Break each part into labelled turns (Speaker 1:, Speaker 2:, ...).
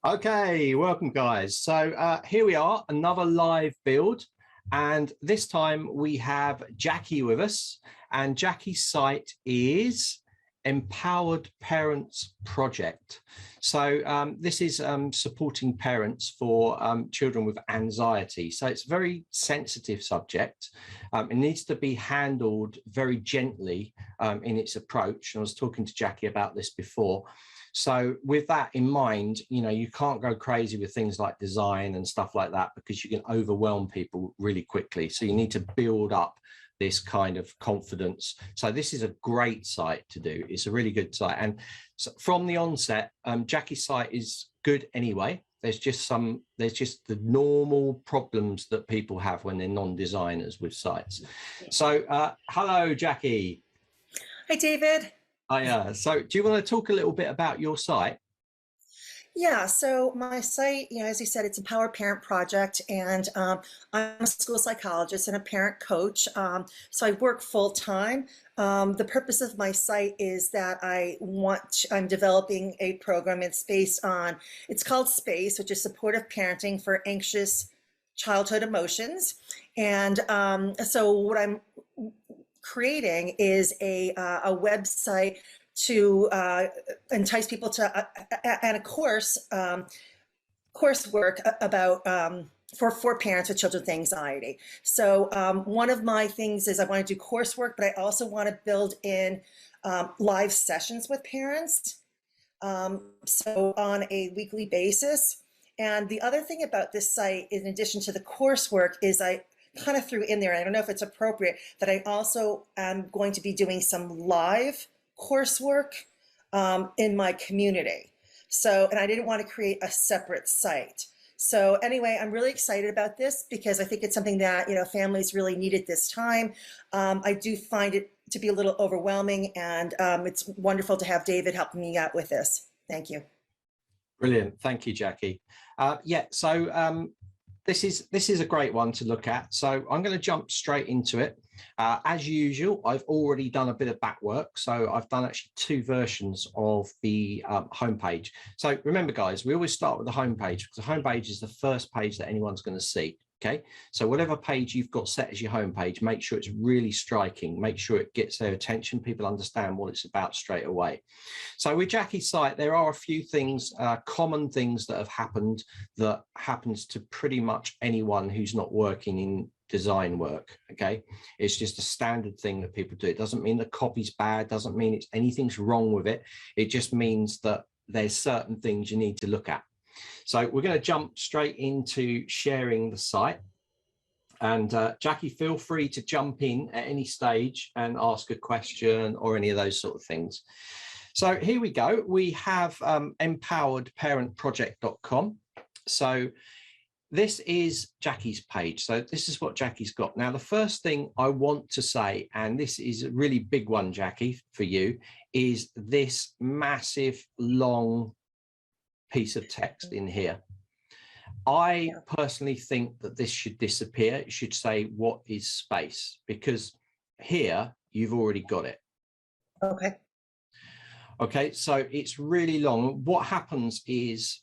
Speaker 1: Okay, welcome guys. So here we are, another live build, and this time we have Jackie with us, and Jackie's site is Empowered Parents Project. So this is supporting parents for children with anxiety. So it's a very sensitive subject. It needs to be handled very gently in its approach. I was talking to Jackie about this before. So with that in mind, you know, you can't go crazy with things like design and stuff like that because you can overwhelm people really quickly. So you need to build up this kind of confidence. So this is a great site to do. It's a really good site. And so from the onset, Jackie's site is good anyway. There's just the normal problems that people have when they're non-designers with sites. So hello, Jackie.
Speaker 2: Hi, David.
Speaker 1: So do you want to talk a little bit about your site?
Speaker 2: Yeah, so my site, as you said, it's Empowered Parent Project, and I'm a school psychologist and a parent coach. So I work full time. The purpose of my site is that I'm developing a program. It's called SPACE, which is Supportive Parenting for Anxious Childhood Emotions. And so what I'm creating is a website to entice people to and a coursework about for parents with children with anxiety. So one of my things is I want to do coursework, but I also want to build in live sessions with parents, so on a weekly basis. And the other thing about this site, in addition to the coursework, is I kind of threw in there, I don't know if it's appropriate, that I also am going to be doing some live coursework in my community. So, and I didn't want to create a separate site. So anyway, I'm really excited about this because I think it's something that, families really need at this time. I do find it to be a little overwhelming, and it's wonderful to have David helping me out with this. Thank you.
Speaker 1: Brilliant. Thank you, Jackie. This is a great one to look at. So I'm going to jump straight into it. As usual, I've already done a bit of back work. So I've done actually 2 versions of the homepage. So remember, guys, we always start with the homepage because the homepage is the first page that anyone's going to see. Okay, so whatever page you've got set as your homepage, make sure it's really striking. Make sure it gets their attention. People understand what it's about straight away. So with Jackie's site, there are a few things, common things that have happened that happens to pretty much anyone who's not working in design work. Okay, it's just a standard thing that people do. It doesn't mean the copy's bad, doesn't mean anything's wrong with it. It just means that there's certain things you need to look at. So we're going to jump straight into sharing the site, and Jackie, feel free to jump in at any stage and ask a question or any of those sort of things. So here we go. We have empoweredparentproject.com. So this is Jackie's page. So this is what Jackie's got. Now, the first thing I want to say, and this is a really big one, Jackie, for you, is this massive long piece of text in here. I personally think that this should disappear. It should say, what is space? Because here you've already got it. Okay, so it's really long. What happens is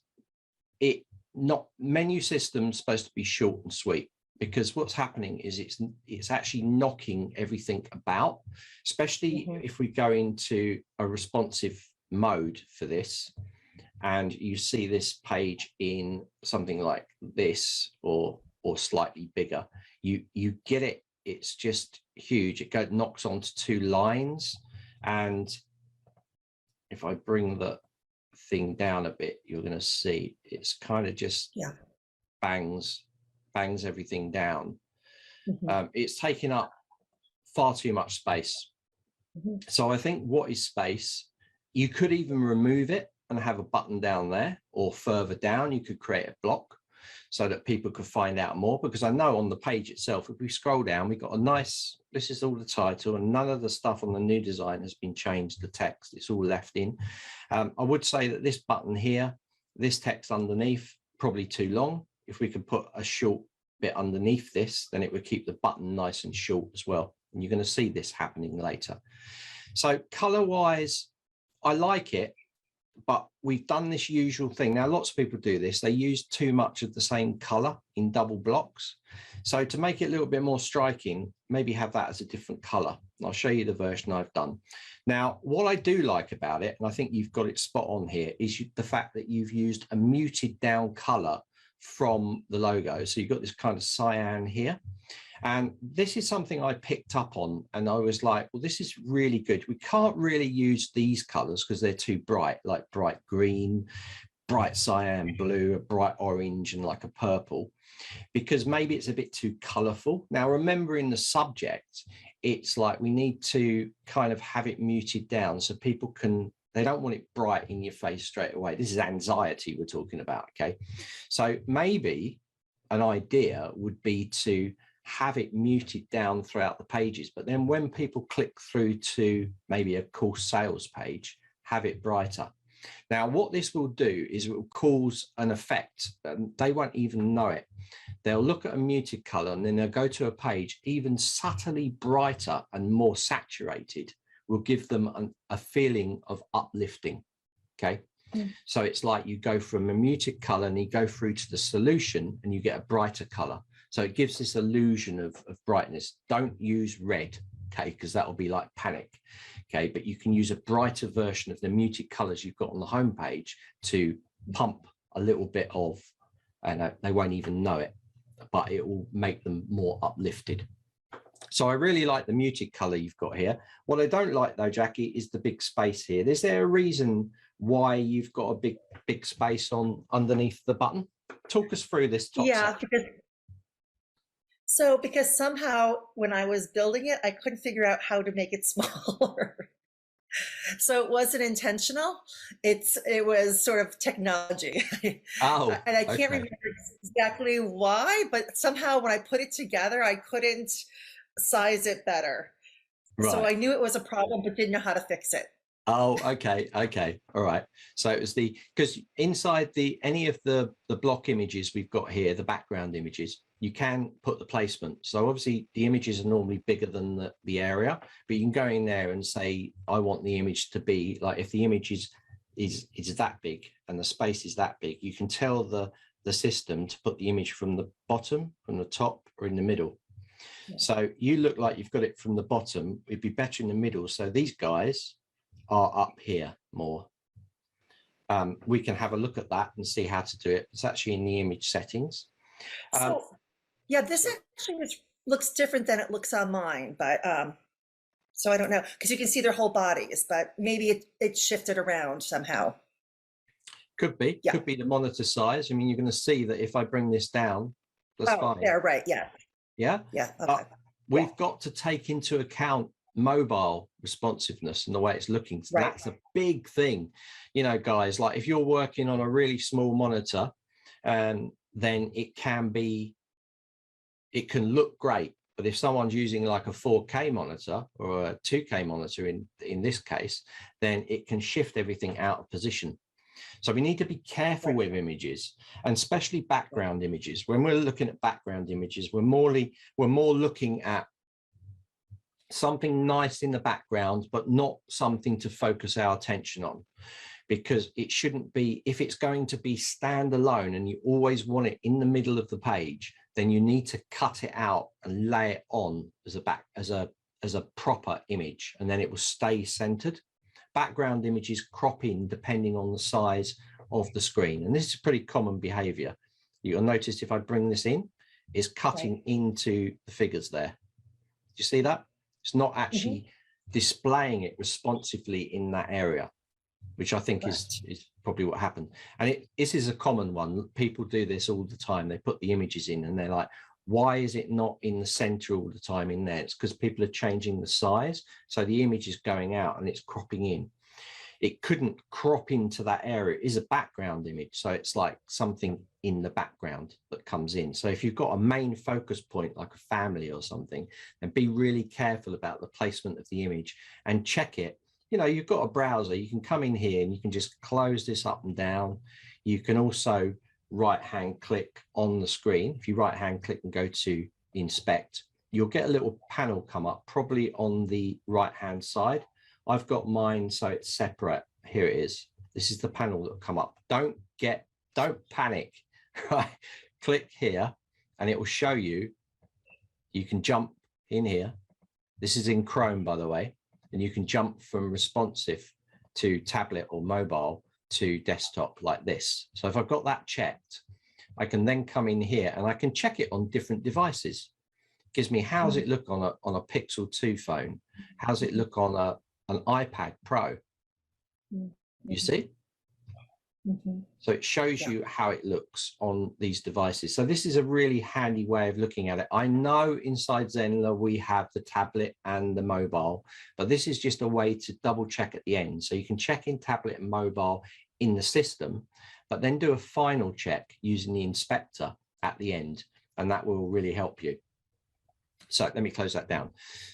Speaker 1: menu system's supposed to be short and sweet, because what's happening is it's actually knocking everything about, especially if we go into a responsive mode for this. And you see this page in something like this or slightly bigger, you get it. It's just huge. It knocks onto 2 lines, and if I bring the thing down a bit, you're going to see it's kind of just bangs everything down. It's taking up far too much space. So I think, what is space? You could even remove it and have a button down there, or further down you could create a block so that people could find out more, because I know on the page itself, if we scroll down, we've got a nice, this is all the title, and none of the stuff on the new design has been changed. The text, it's all left in. I would say that this button here, this text underneath, probably too long. If we could put a short bit underneath this, then it would keep the button nice and short as well. And you're going to see this happening later. So color wise, I like it, but we've done this usual thing. Now, lots of people do this. They use too much of the same color in double blocks. So to make it a little bit more striking, maybe have that as a different color. I'll show you the version I've done. Now, what I do like about it, and I think you've got it spot on here, is the fact that you've used a muted down color from the logo. So you've got this kind of cyan here. And this is something I picked up on, and I was like, well, this is really good. We can't really use these colors because they're too bright, like bright green, bright cyan blue, a bright orange, and like a purple, because maybe it's a bit too colorful. Now, remembering the subject, it's like we need to kind of have it muted down so people can, they don't want it bright in your face straight away. This is anxiety we're talking about, okay? So maybe an idea would be to have it muted down throughout the pages, but then when people click through to maybe a course sales page, have it brighter. Now, what this will do is it will cause an effect, and they won't even know it. They'll look at a muted color and then they'll go to a page even subtly brighter and more saturated, will give them a feeling of uplifting, okay? So it's like you go from a muted color and you go through to the solution and you get a brighter color. So it gives this illusion of brightness. Don't use red, okay, because that will be like panic, okay? But you can use a brighter version of the muted colors you've got on the homepage to pump a little bit of, and they won't even know it, but it will make them more uplifted. So I really like the muted color you've got here. What I don't like though, Jackie, is the big space here. Is there a reason why you've got a big space on underneath the button? Talk us through this top section.
Speaker 2: Because somehow when I was building it, I couldn't figure out how to make it smaller. So it wasn't intentional. It was sort of technology.
Speaker 1: Oh,
Speaker 2: and I can't remember exactly why, but somehow when I put it together, I couldn't size it better. Right. So I knew it was a problem, but didn't know how to fix it.
Speaker 1: Oh, okay. All right. So it was because inside any of the block images we've got here, the background images, you can put the placement. So obviously the images are normally bigger than the area, but you can go in there and say, I want the image to be like, if the image is that big and the space is that big, you can tell the system to put the image from the bottom, from the top, or in the middle. Yeah. So you look like you've got it from the bottom. It'd be better in the middle. So these guys are up here more. We can have a look at that and see how to do it. It's actually in the image settings.
Speaker 2: Yeah, this actually looks different than it looks on mine, but so I don't know, because you can see their whole bodies, but maybe it shifted around somehow.
Speaker 1: Could be, yeah. Could be the monitor size. I mean, you're going to see that if I bring this down, that's fine.
Speaker 2: Yeah, right, yeah.
Speaker 1: Yeah?
Speaker 2: Yeah, okay.
Speaker 1: But we've got to take into account mobile responsiveness and the way it's looking. So that's a big thing. You know, guys, like if you're working on a really small monitor, then it can look great. But if someone's using like a 4K monitor or a 2K monitor in this case, then it can shift everything out of position. So we need to be careful with images, and especially background images. When we're looking at background images, we're more looking at something nice in the background, but not something to focus our attention on, because it shouldn't be, if it's going to be standalone and you always want it in the middle of the page, then you need to cut it out and lay it on as a proper image, and then it will stay centered. Background images crop in depending on the size of the screen, and this is pretty common behavior. You'll notice if I bring this in, it's cutting into the figures there. Do you see that? It's not actually displaying it responsively in that area, which I think is probably what happened. And this is a common one. People do this all the time. They put the images in and they're like, why is it not in the center all the time in there? It's because people are changing the size. So the image is going out and it's cropping in. It couldn't crop into that area. It is a background image. So it's like something in the background that comes in. So if you've got a main focus point, like a family or something, then be really careful about the placement of the image and check it. You know, you've got a browser, you can come in here and you can just close this up and down. You can also right-hand click on the screen. If you right-hand click and go to inspect, you'll get a little panel come up, probably on the right-hand side. I've got mine so it's separate. Here it is. This is the panel that will come up. Don't panic, right? Click here and it will show you, you can jump in here. This is in Chrome, by the way, and you can jump from responsive to tablet or mobile to desktop like this. So if I've got that checked, I can then come in here and I can check it on different devices. It gives me, how's it look on a Pixel 2 phone? How's it look on an iPad Pro? You see? So it shows you how it looks on these devices. So this is a really handy way of looking at it. I know inside Zenler we have the tablet and the mobile, but this is just a way to double check at the end. So you can check in tablet and mobile in the system, but then do a final check using the inspector at the end, and that will really help you. So let me close that down.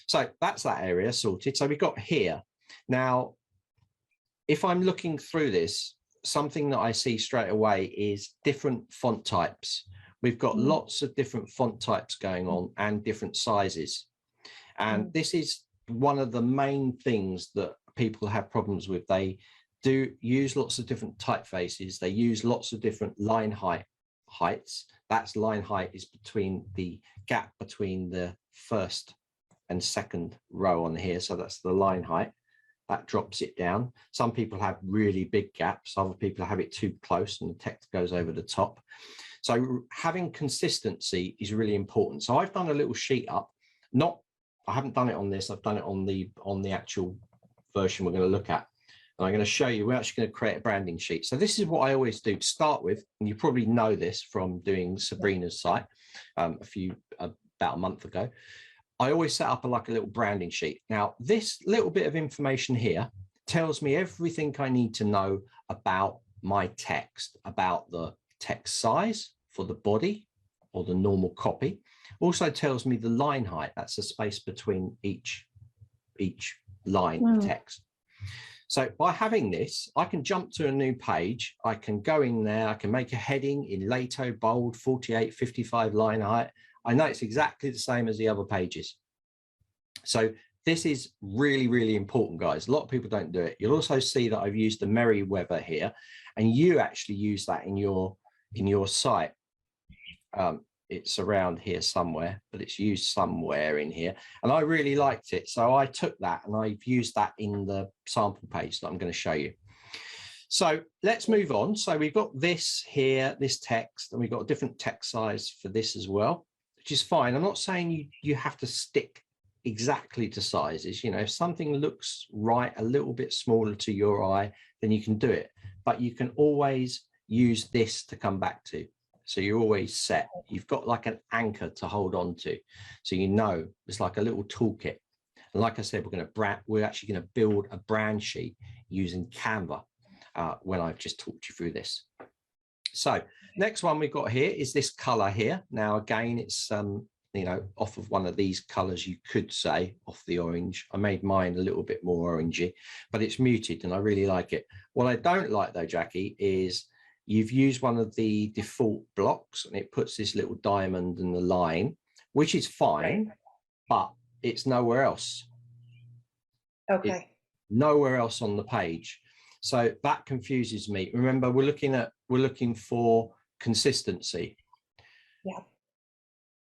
Speaker 1: So that's that area sorted. So we've got here. Now, if I'm looking through this, something that I see straight away is different font types. We've got lots of different font types going on and different sizes. And this is one of the main things that people have problems with. They do use lots of different typefaces. They use lots of different line heights. That's line height is between the gap between the first and second row on here. So that's the line height. That drops it down. Some people have really big gaps. Other people have it too close and the text goes over the top. So having consistency is really important. So I've done a little sheet up. I haven't done it on this. I've done it on the actual version we're going to look at. And I'm going to show you, we're actually going to create a branding sheet. So this is what I always do to start with. And you probably know this from doing Sabrina's site about a month ago. I always set up like a little branding sheet. Now, this little bit of information here tells me everything I need to know about my text, about the text size for the body or the normal copy. Also tells me the line height. That's the space between each line of text. So by having this, I can jump to a new page. I can go in there. I can make a heading in Lato, bold, 48, 55 line height. I know it's exactly the same as the other pages. So this is really, really important, guys. A lot of people don't do it. You'll also see that I've used the Merriweather here, and you actually use that in your site. It's around here somewhere, but it's used somewhere in here. And I really liked it. So I took that and I've used that in the sample page that I'm going to show you. So let's move on. So we've got this here, this text, and we've got a different text size for this as well, which is fine. I'm not saying you have to stick exactly to sizes. You know, if something looks right, a little bit smaller to your eye, then you can do it. But you can always use this to come back to. So you're always set. You've got like an anchor to hold on to. So you know, it's like a little toolkit. And like I said, we're actually going to build a brand sheet using Canva when I've just talked you through this. So next one we've got here is this color here. Now, again, it's, off of one of these colors, you could say off the orange. I made mine a little bit more orangey, but it's muted and I really like it. What I don't like though, Jackie, is you've used one of the default blocks and it puts this little diamond in the line, which is fine, but it's nowhere else.
Speaker 2: Okay.
Speaker 1: It's nowhere else on the page. So that confuses me. Remember, we're looking for consistency.
Speaker 2: Yeah.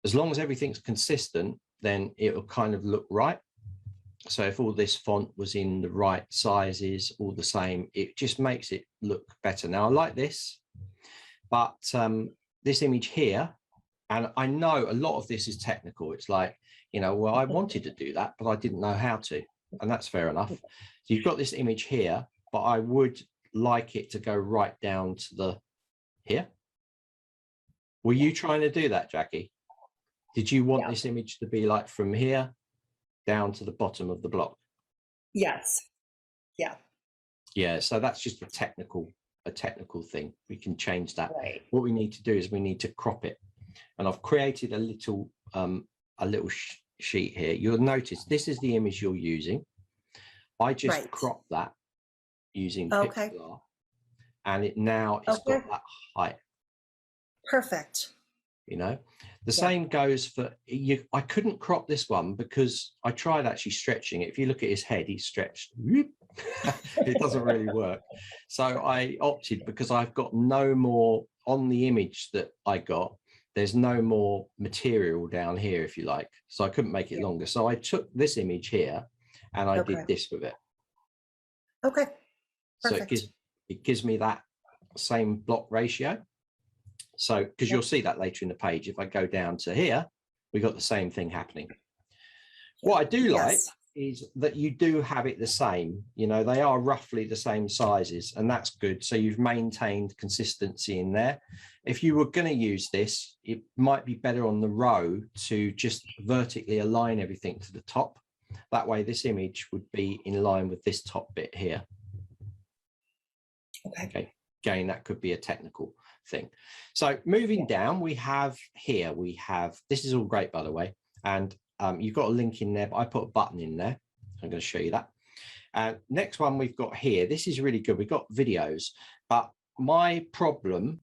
Speaker 1: As long as everything's consistent, then it'll kind of look right. So if all this font was in the right sizes, all the same, it just makes it look better. Now I like this, but this image here, and I know a lot of this is technical. It's like, well, I wanted to do that, but I didn't know how to, and that's fair enough. So you've got this image here, but I would like it to go right down to the here. Were you trying to do that, Jackie? Did you want this image to be like from here down to the bottom of the block?
Speaker 2: Yes. Yeah.
Speaker 1: Yeah. So that's just a technical thing. We can change that.
Speaker 2: Right.
Speaker 1: What we need to do is we need to crop it. And I've created a little sheet here. You'll notice this is the image you're using. I just cropped that using Pixar, and it's got that height.
Speaker 2: Perfect.
Speaker 1: The same goes for you. I couldn't crop this one because I tried actually stretching it. If you look at his head, he's stretched. It doesn't really work. So I opted, because I've got no more on the image that I got. There's no more material down here, if you like. So I couldn't make it longer. So I took this image here and I did this with it.
Speaker 2: Okay.
Speaker 1: So
Speaker 2: Perfect.
Speaker 1: it gives me that same block ratio. So, because you'll see that later in the page, if I go down to here, we got the same thing happening. What I do like is that you do have it the same, you know, they are roughly the same sizes, and that's good. So you've maintained consistency in there. If you were going to use this, it might be better on the row to just vertically align everything to the top. That way this image would be in line with this top bit here. Okay. Again, that could be a technical thing. So moving down, we have here, this is all great, by the way, and you've got a link in there, but I put a button in there. I'm going to show you that. Next one we've got here, this is really good. We've got videos, but my problem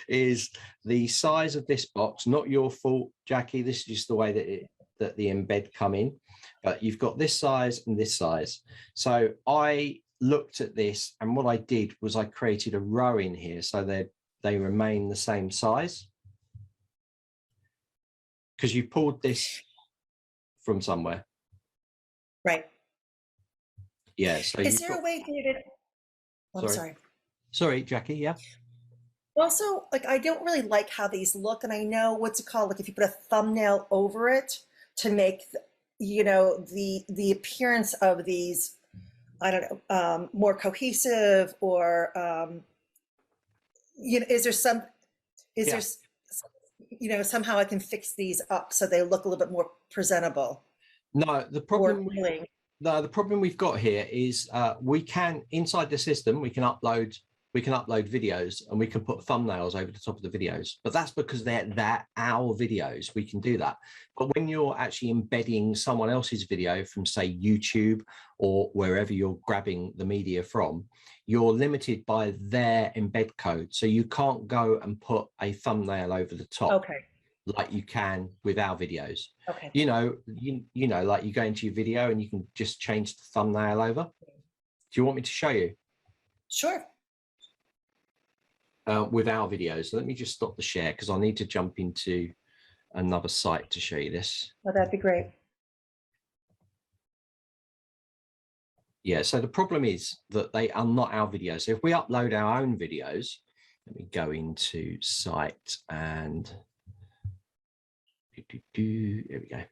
Speaker 1: is the size of this box. Not your fault, Jackie. This is just the way that the embed come in, but you've got this size and this size. So I looked at this, and what I did was I created a row in here so that they remain the same size, because you pulled this from somewhere.
Speaker 2: Right.
Speaker 1: Yeah. So
Speaker 2: is there a way, David? I'm
Speaker 1: sorry, Jackie. Yeah.
Speaker 2: Also, like, I don't really like how these look, and I know what's it called, like if you put a thumbnail over it to make, you know, the appearance of these, I don't know, more cohesive, or you know, is there you know, somehow I can fix these up so they look a little bit more presentable?
Speaker 1: No, the problem we've got here is we can, inside the system, we can upload videos, and we can put thumbnails over the top of the videos, but that's because they're our videos. We can do that. But when you're actually embedding someone else's video from, say, YouTube or wherever you're grabbing the media from, you're limited by their embed code. So you can't go and put a thumbnail over the top like you can with our videos. You know, like you go into your video and you can just change the thumbnail over. Do you want me to show you?
Speaker 2: Sure.
Speaker 1: With our videos. So let me just stop the share, because I'll need to jump into another site to show you this.
Speaker 2: Oh, that'd be great.
Speaker 1: Yeah, so the problem is that they are not our videos. So if we upload our own videos, let me go into site and here we go.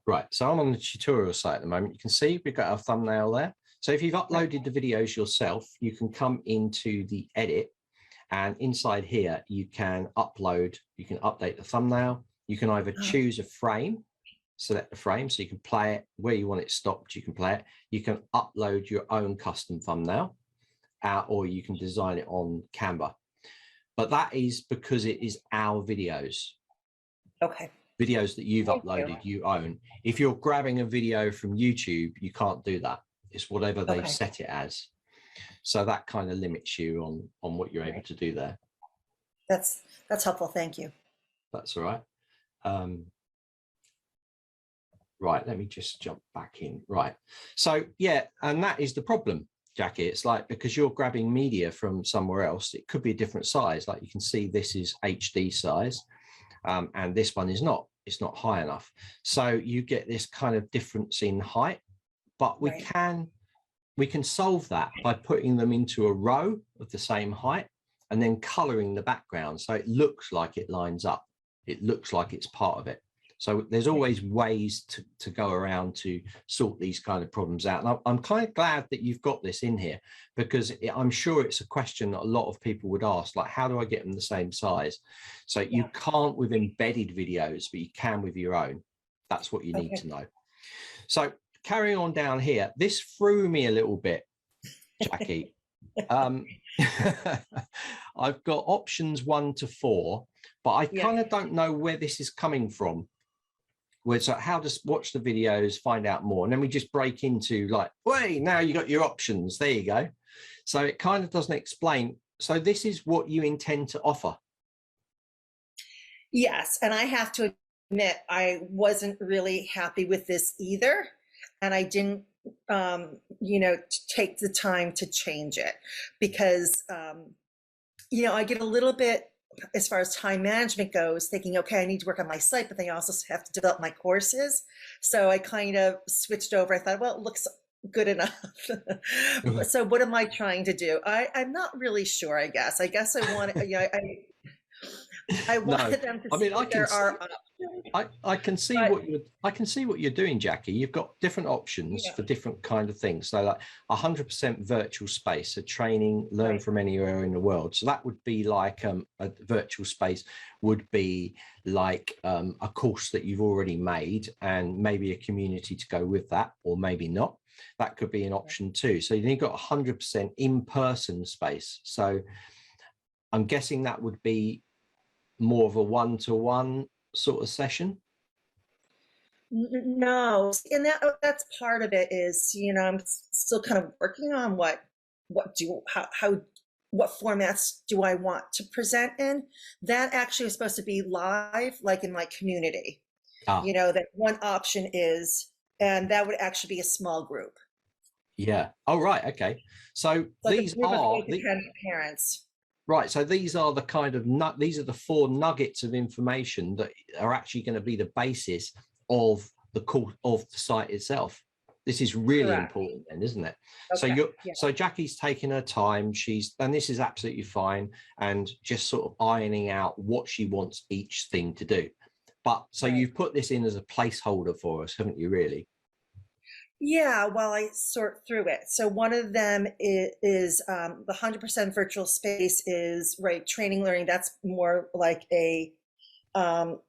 Speaker 1: Right, so I'm on the tutorial site at the moment. You can see we've got our thumbnail there. So if you've uploaded the videos yourself, you can come into the edit, and inside here you can upload, you can update the thumbnail. You can either choose a frame, select the frame, so you can play it where you want it stopped, you can play it. You can upload your own custom thumbnail, or you can design it on Canva. But that is because it is our videos. Okay. Videos that you've uploaded, you own. If you're grabbing a video from YouTube, you can't do that. It's whatever they've set it as. So that kind of limits you on what you're able to do there.
Speaker 2: That's helpful. Thank you.
Speaker 1: That's all right. Right, let me just jump back in. Right. So yeah, and that is the problem, Jackie. It's like, because you're grabbing media from somewhere else, it could be a different size. Like you can see this is HD size. And this one is not, it's not high enough. So you get this kind of difference in height, but we can solve that by putting them into a row of the same height and then coloring the background. So it looks like it lines up. It looks like it's part of it. So there's always ways to go around to sort these kind of problems out. And I'm kind of glad that you've got this in here, because I'm sure it's a question that a lot of people would ask, like, how do I get them the same size? So you can't with embedded videos, but you can with your own. That's what you need to know. So carrying on down here, this threw me a little bit, Jackie. I've got options 1 to 4, but I kind of don't know where this is coming from. So how to watch the videos, find out more, and then we just break into like, wait, now you got your options. There you go. So it kind of doesn't explain. So this is what you intend to offer.
Speaker 2: Yes, and I have to admit I wasn't really happy with this either. And I didn't, take the time to change it because, I get a little bit, as far as time management goes, thinking, okay, I need to work on my site, but then I also have to develop my courses. So I kind of switched over. I thought, well, it looks good enough. So what am I trying to do? I'm not really sure, I guess. I guess I want, I
Speaker 1: No,
Speaker 2: wanted them to
Speaker 1: I
Speaker 2: see
Speaker 1: mean, I
Speaker 2: that
Speaker 1: can
Speaker 2: there
Speaker 1: see,
Speaker 2: are options,
Speaker 1: I can see
Speaker 2: but
Speaker 1: what you're doing, Jackie. You've got different options
Speaker 2: yeah,
Speaker 1: for different kind of things. So like 100% virtual space, so training, learn
Speaker 2: right,
Speaker 1: from anywhere in the world. So that would be like a virtual space would be like a course that you've already made and maybe a community to go with that, or maybe not. That could be an option too. So you've got 100% in-person space. So I'm guessing that would be more of a one-to-one sort of session.
Speaker 2: No, and that's part of it is, I'm still kind of working on what do how what formats do I want to present in. That actually is supposed to be live, like in my community.
Speaker 1: Ah,
Speaker 2: That one option is, and that would actually be a small group,
Speaker 1: yeah. Oh, right. Okay. So
Speaker 2: like a
Speaker 1: these
Speaker 2: group of
Speaker 1: are
Speaker 2: eight to
Speaker 1: the
Speaker 2: 10 parents.
Speaker 1: right. So these are the kind of these are the 4 nuggets of information that are actually going to be the basis of the course of the site itself. This is really
Speaker 2: Correct.
Speaker 1: important then, isn't it? So
Speaker 2: Okay.
Speaker 1: you're
Speaker 2: Yeah.
Speaker 1: so Jackie's taking her time. And this is absolutely fine, and just sort of ironing out what she wants each thing to do. But so
Speaker 2: Right.
Speaker 1: you've put this in as a placeholder for us, haven't you, really?
Speaker 2: Yeah, while I sort through it. So one of them is the 100% virtual space is right training learning. That's more um,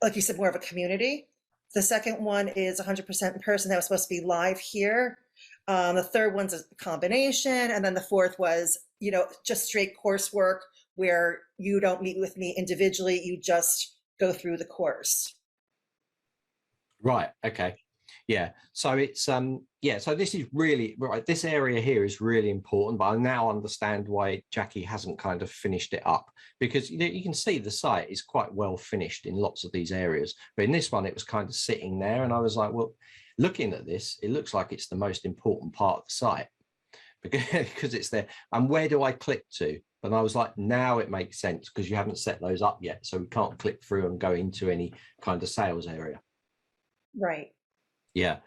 Speaker 2: like you said, more of a community. The second one is 100% in person. That was supposed to be live here. The third one's a combination, and then the fourth was just straight coursework where you don't meet with me individually. You just go through the course.
Speaker 1: Right. Okay. Yeah. So it's yeah, so this is really right. This area here is really important, but I now understand why Jackie hasn't kind of finished it up, because you can see the site is quite well finished in lots of these areas. But in this one, it was kind of sitting there, and I was like, well, looking at this, it looks like it's the most important part of the site because it's there. And where do I click to? And I was like, now it makes sense because you haven't set those up yet. So we can't click through and go into any kind of sales area.
Speaker 2: Right.
Speaker 1: Yeah,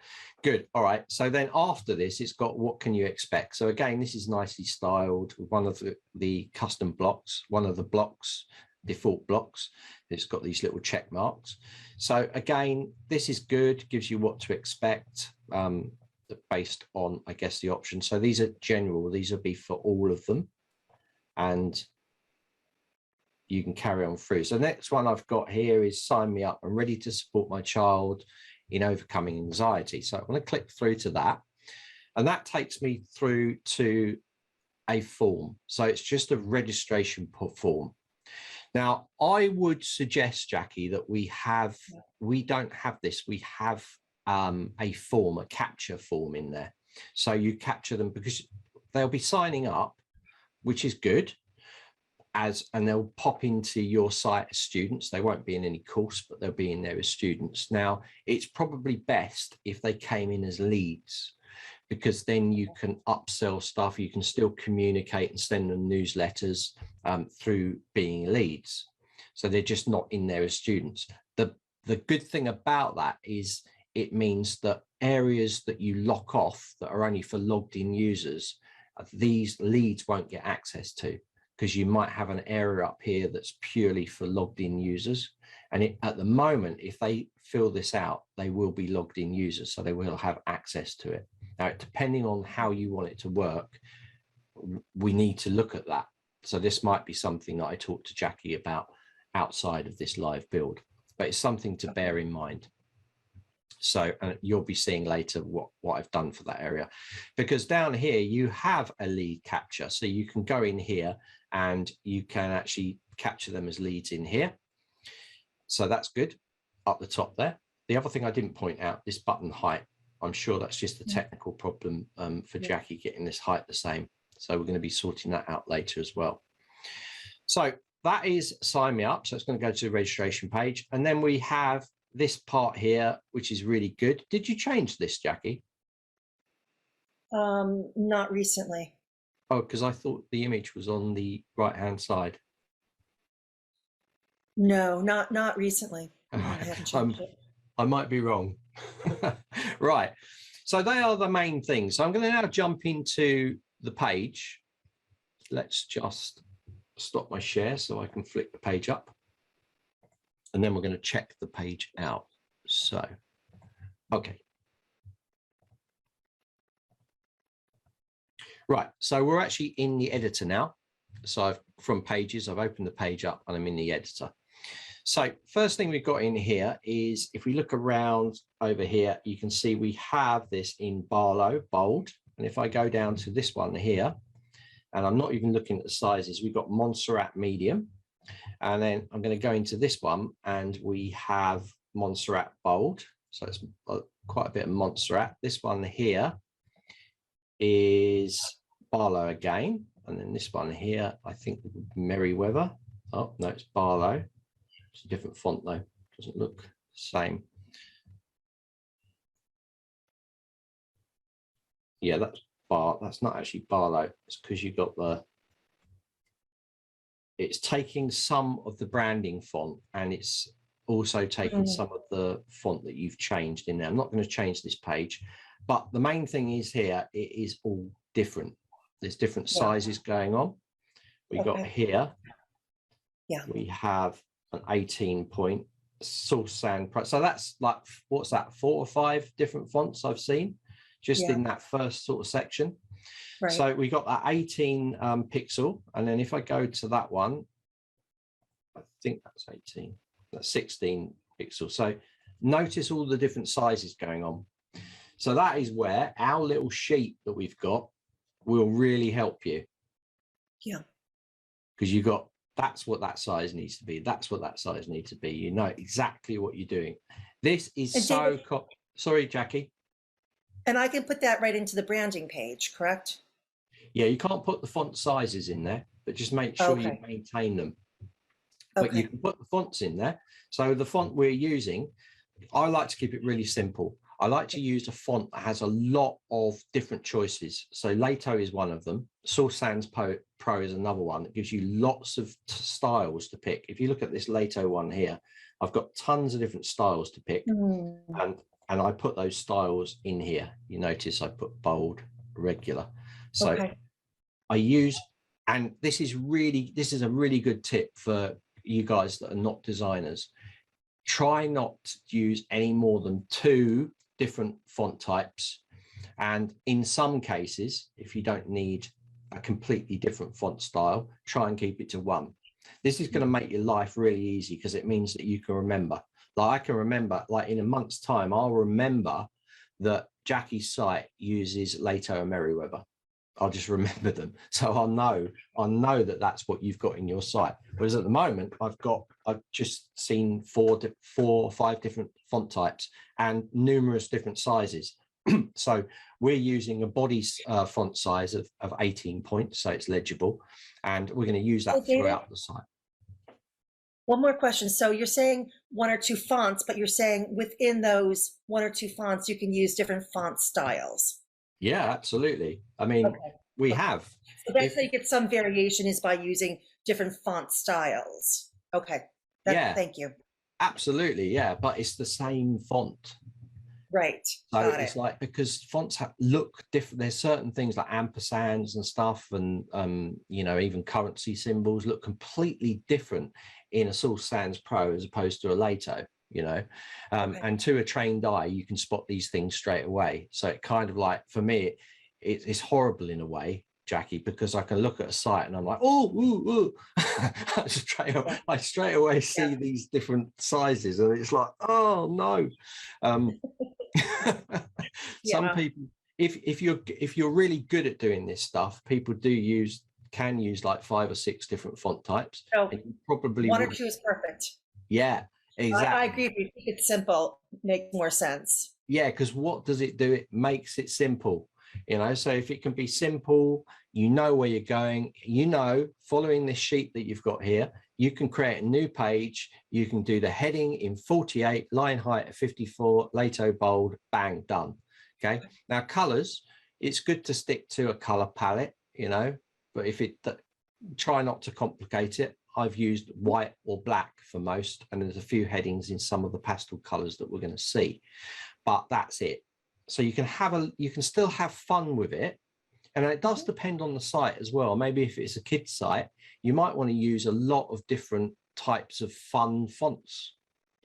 Speaker 1: good. All right. So then after this, it's got what can you expect? So again, this is nicely styled. One of the custom blocks, one of the blocks, default blocks. It's got these little check marks. So again, this is good, gives you what to expect based on, I guess, the options. So these are general. These will be for all of them. And you can carry on through. So the next one I've got here is sign me up. I'm ready to support my child in overcoming anxiety. So I'm going to click through to that. And that takes me through to a form. So it's just a registration form. Now, I would suggest, Jackie, that we don't have this. We have a form, a capture form in there. So you capture them because they'll be signing up, which is good. And they'll pop into your site as students. They won't be in any course, but they'll be in there as students. Now, it's probably best if they came in as leads, because then you can upsell stuff. You can still communicate and send them newsletters through being leads. So they're just not in there as students. The good thing about that is it means that areas that you lock off that are only for logged in users, these leads won't get access to, because you might have an area up here that's purely for logged in users. And at the moment, if they fill this out, they will be logged in users, so they will have access to it. Now, depending on how you want it to work, we need to look at that. So this might be something that I talk to Jackie about outside of this live build, but it's something to bear in mind. So you'll be seeing later what I've done for that area, because down here you have a lead capture. So you can go in here and you can actually capture them as leads in here. So that's good up the top there. The other thing I didn't point out, this button height, I'm sure that's just a technical problem for Jackie getting this height the same. So we're going to be sorting that out later as well. So that is sign me up. So it's going to go to the registration page. And then we have this part here, which is really good. Did you change this, Jackie?
Speaker 2: Not recently.
Speaker 1: Oh, because I thought the image was on the right-hand side.
Speaker 2: No, not recently. No, I haven't changed it.
Speaker 1: I might be wrong. Right. So they are the main things. So I'm going to now jump into the page. Let's just stop my share so I can flick the page up. And then we're going to check the page out. So, okay. Right. So we're actually in the editor now. So from pages, I've opened the page up and I'm in the editor. So first thing we've got in here is, if we look around over here, you can see we have this in Barlow, bold. And if I go down to this one here, and I'm not even looking at the sizes, we've got Montserrat medium. And then I'm going to go into this one and we have Montserrat bold. So it's quite a bit of Montserrat. This one here is Barlow again. And then this one here, I think Merriweather. Oh, no, it's Barlow. It's a different font though. Doesn't look the same. Yeah, that's not actually Barlow. It's because you've got it's taking some of the branding font and it's also taking some of the font that you've changed in there. I'm not going to change this page, but the main thing is here, it is all different. There's different sizes going on. We got here. Yeah. We have an 18-point Source Sans Pro. So that's like, what's that, 4 or 5 different fonts I've seen just in that first sort of section. Right. So we got that 18 pixel. And then if I go to that one, I think that's 18, that's 16 pixels. So notice all the different sizes going on. So that is where our little sheet that we've got will really help you. Yeah. Because you got, that's what that size needs to be. That's what that size needs to be. You know exactly what you're doing. This is so, sorry, Jackie.
Speaker 2: And I can put that right into the branding page, correct? Yeah,
Speaker 1: you can't put the font sizes in there, but just make sure you maintain them. But you can put the fonts in there. So the font we're using, I like to keep it really simple. I like to use a font that has a lot of different choices. So Lato is one of them. Source Sans Pro is another one that gives you lots of styles to pick. If you look at this Lato one here, I've got tons of different styles to pick. And I put those styles in here. You notice I put bold, regular. So I use, and this is a really good tip for you guys that are not designers. Try not to use any more than 2 different font types. And in some cases, if you don't need a completely different font style, try and keep it to 1. This is going to make your life really easy because it means that you can remember. Like I can remember, like in a month's time, I'll remember that Jackie's site uses Lato and Merriweather. I'll just remember them. So I'll know that that's what you've got in your site. Whereas at the moment, I've just seen 4 or 5 different font types and numerous different sizes. So we're using a body font size of 18 points, so it's legible. And we're going to use that throughout the site.
Speaker 2: One more question. So you're saying 1 or 2 fonts, but you're saying within those 1 or 2 fonts, you can use different font styles.
Speaker 1: Yeah, absolutely. I mean, we have.
Speaker 2: So that's how you get some variation is by using different font styles. Okay. Thank you.
Speaker 1: Absolutely. Yeah. But it's the same font.
Speaker 2: Right.
Speaker 1: So it's like, because fonts look different. There's certain things like ampersands and stuff, and you know, even currency symbols look completely different in a Source Sans Pro as opposed to a Lato, you know. And to a trained eye, you can spot these things straight away. So it kind of like, for me, it's horrible in a way, Jackie, because I can look at a site and I'm like, oh, I straight away see these different sizes, and it's like, oh no. Some people, if you're really good at doing this stuff, people can use like 5 or 6 different font types.
Speaker 2: So
Speaker 1: probably
Speaker 2: 1 or 2 is perfect.
Speaker 1: Yeah, exactly.
Speaker 2: I agree with you. Keep it simple, makes more sense.
Speaker 1: Yeah, because what does it do? It makes it simple. you know. So if it can be simple, you know where you're going, you know, following this sheet that you've got here, you can create a new page. You can do the heading in 48, line height of 54, Lato bold, bang, done. Okay. Now colors, it's good to stick to a color palette, you know, but if it, try not to complicate it. I've used white or black for most, and there's a few headings in some of the pastel colors that we're going to see, but that's it. So you can still have fun with it. And it does depend on the site as well. Maybe if it's a kid's site, you might want to use a lot of different types of fun fonts.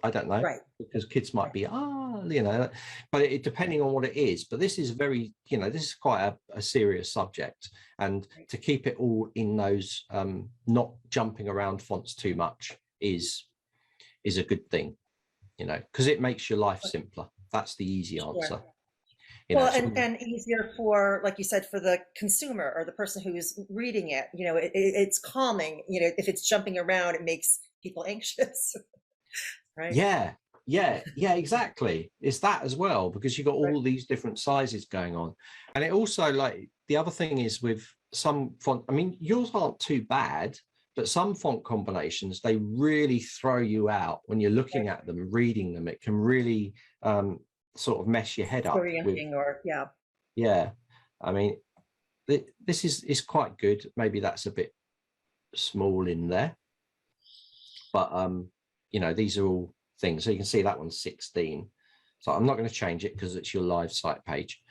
Speaker 1: I don't know,
Speaker 2: Right.
Speaker 1: because kids might be, you know, but it depending on what it is. But this is very, you know, this is quite a serious subject. And to keep it all in those, not jumping around fonts too much is a good thing, you know, because it makes your life simpler. That's the easy answer. You
Speaker 2: well,
Speaker 1: know,
Speaker 2: and easier for, like you said, for the consumer or the person who's reading it. You know, it's calming. You know, if it's jumping around, it makes people anxious, right?
Speaker 1: Yeah, exactly. It's that as well, because you've got all these different sizes going on. And it also, like, the other thing is with some font, I mean, yours aren't too bad, but some font combinations, they really throw you out when you're looking at them, reading them. It can really sort of mess your head up with, yeah. I mean, this is quite good. Maybe that's a bit small in there, but you know, these are all things. So you can see that one's 16. So I'm not going to change it because it's your live site page.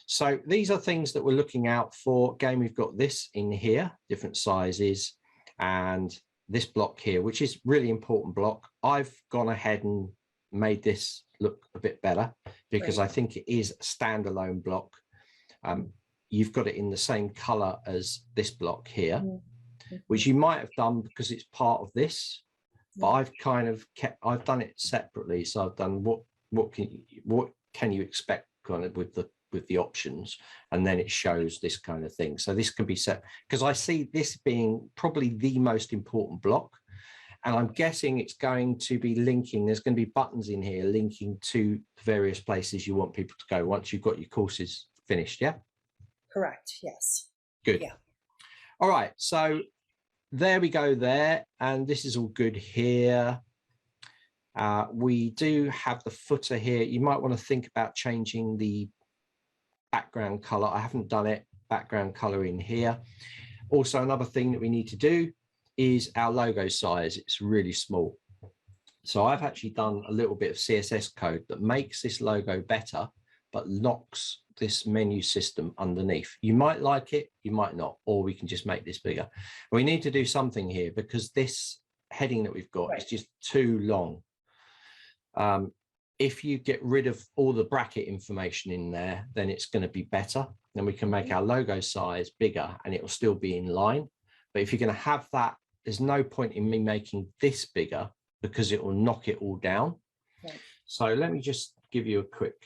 Speaker 1: So these are things that we're looking out for. Again, we've got this in here, different sizes, and this block here, which is really important block. I've gone ahead and made this look a bit better because I think it is a standalone block. You've got it in the same color as this block here, which you might have done because it's part of this, but I've kind of I've done it separately. So I've done what can you expect kind of with the options, and then it shows this kind of thing. So this can be set, because I see this being probably the most important block. And I'm guessing it's going to be linking, there's going to be buttons in here linking to various places you want people to go once you've got your courses finished, yeah?
Speaker 2: Correct, yes.
Speaker 1: Good.
Speaker 2: Yeah.
Speaker 1: All right, so there we go there, and this is all good here. We do have the footer here. You might want to think about changing the background color. I haven't done it, background color in here. Also, another thing that we need to do is our logo size. It's really small. So I've actually done a little bit of CSS code that makes this logo better, but locks this menu system underneath. You might like it, you might not, or we can just make this bigger. We need to do something here because this heading that we've got is just too long. If you get rid of all the bracket information in there, then it's going to be better. Then we can make our logo size bigger and it will still be in line. But if you're going to have that, there's no point in me making this bigger because it will knock it all down.
Speaker 2: Right.
Speaker 1: So let me just give you a quick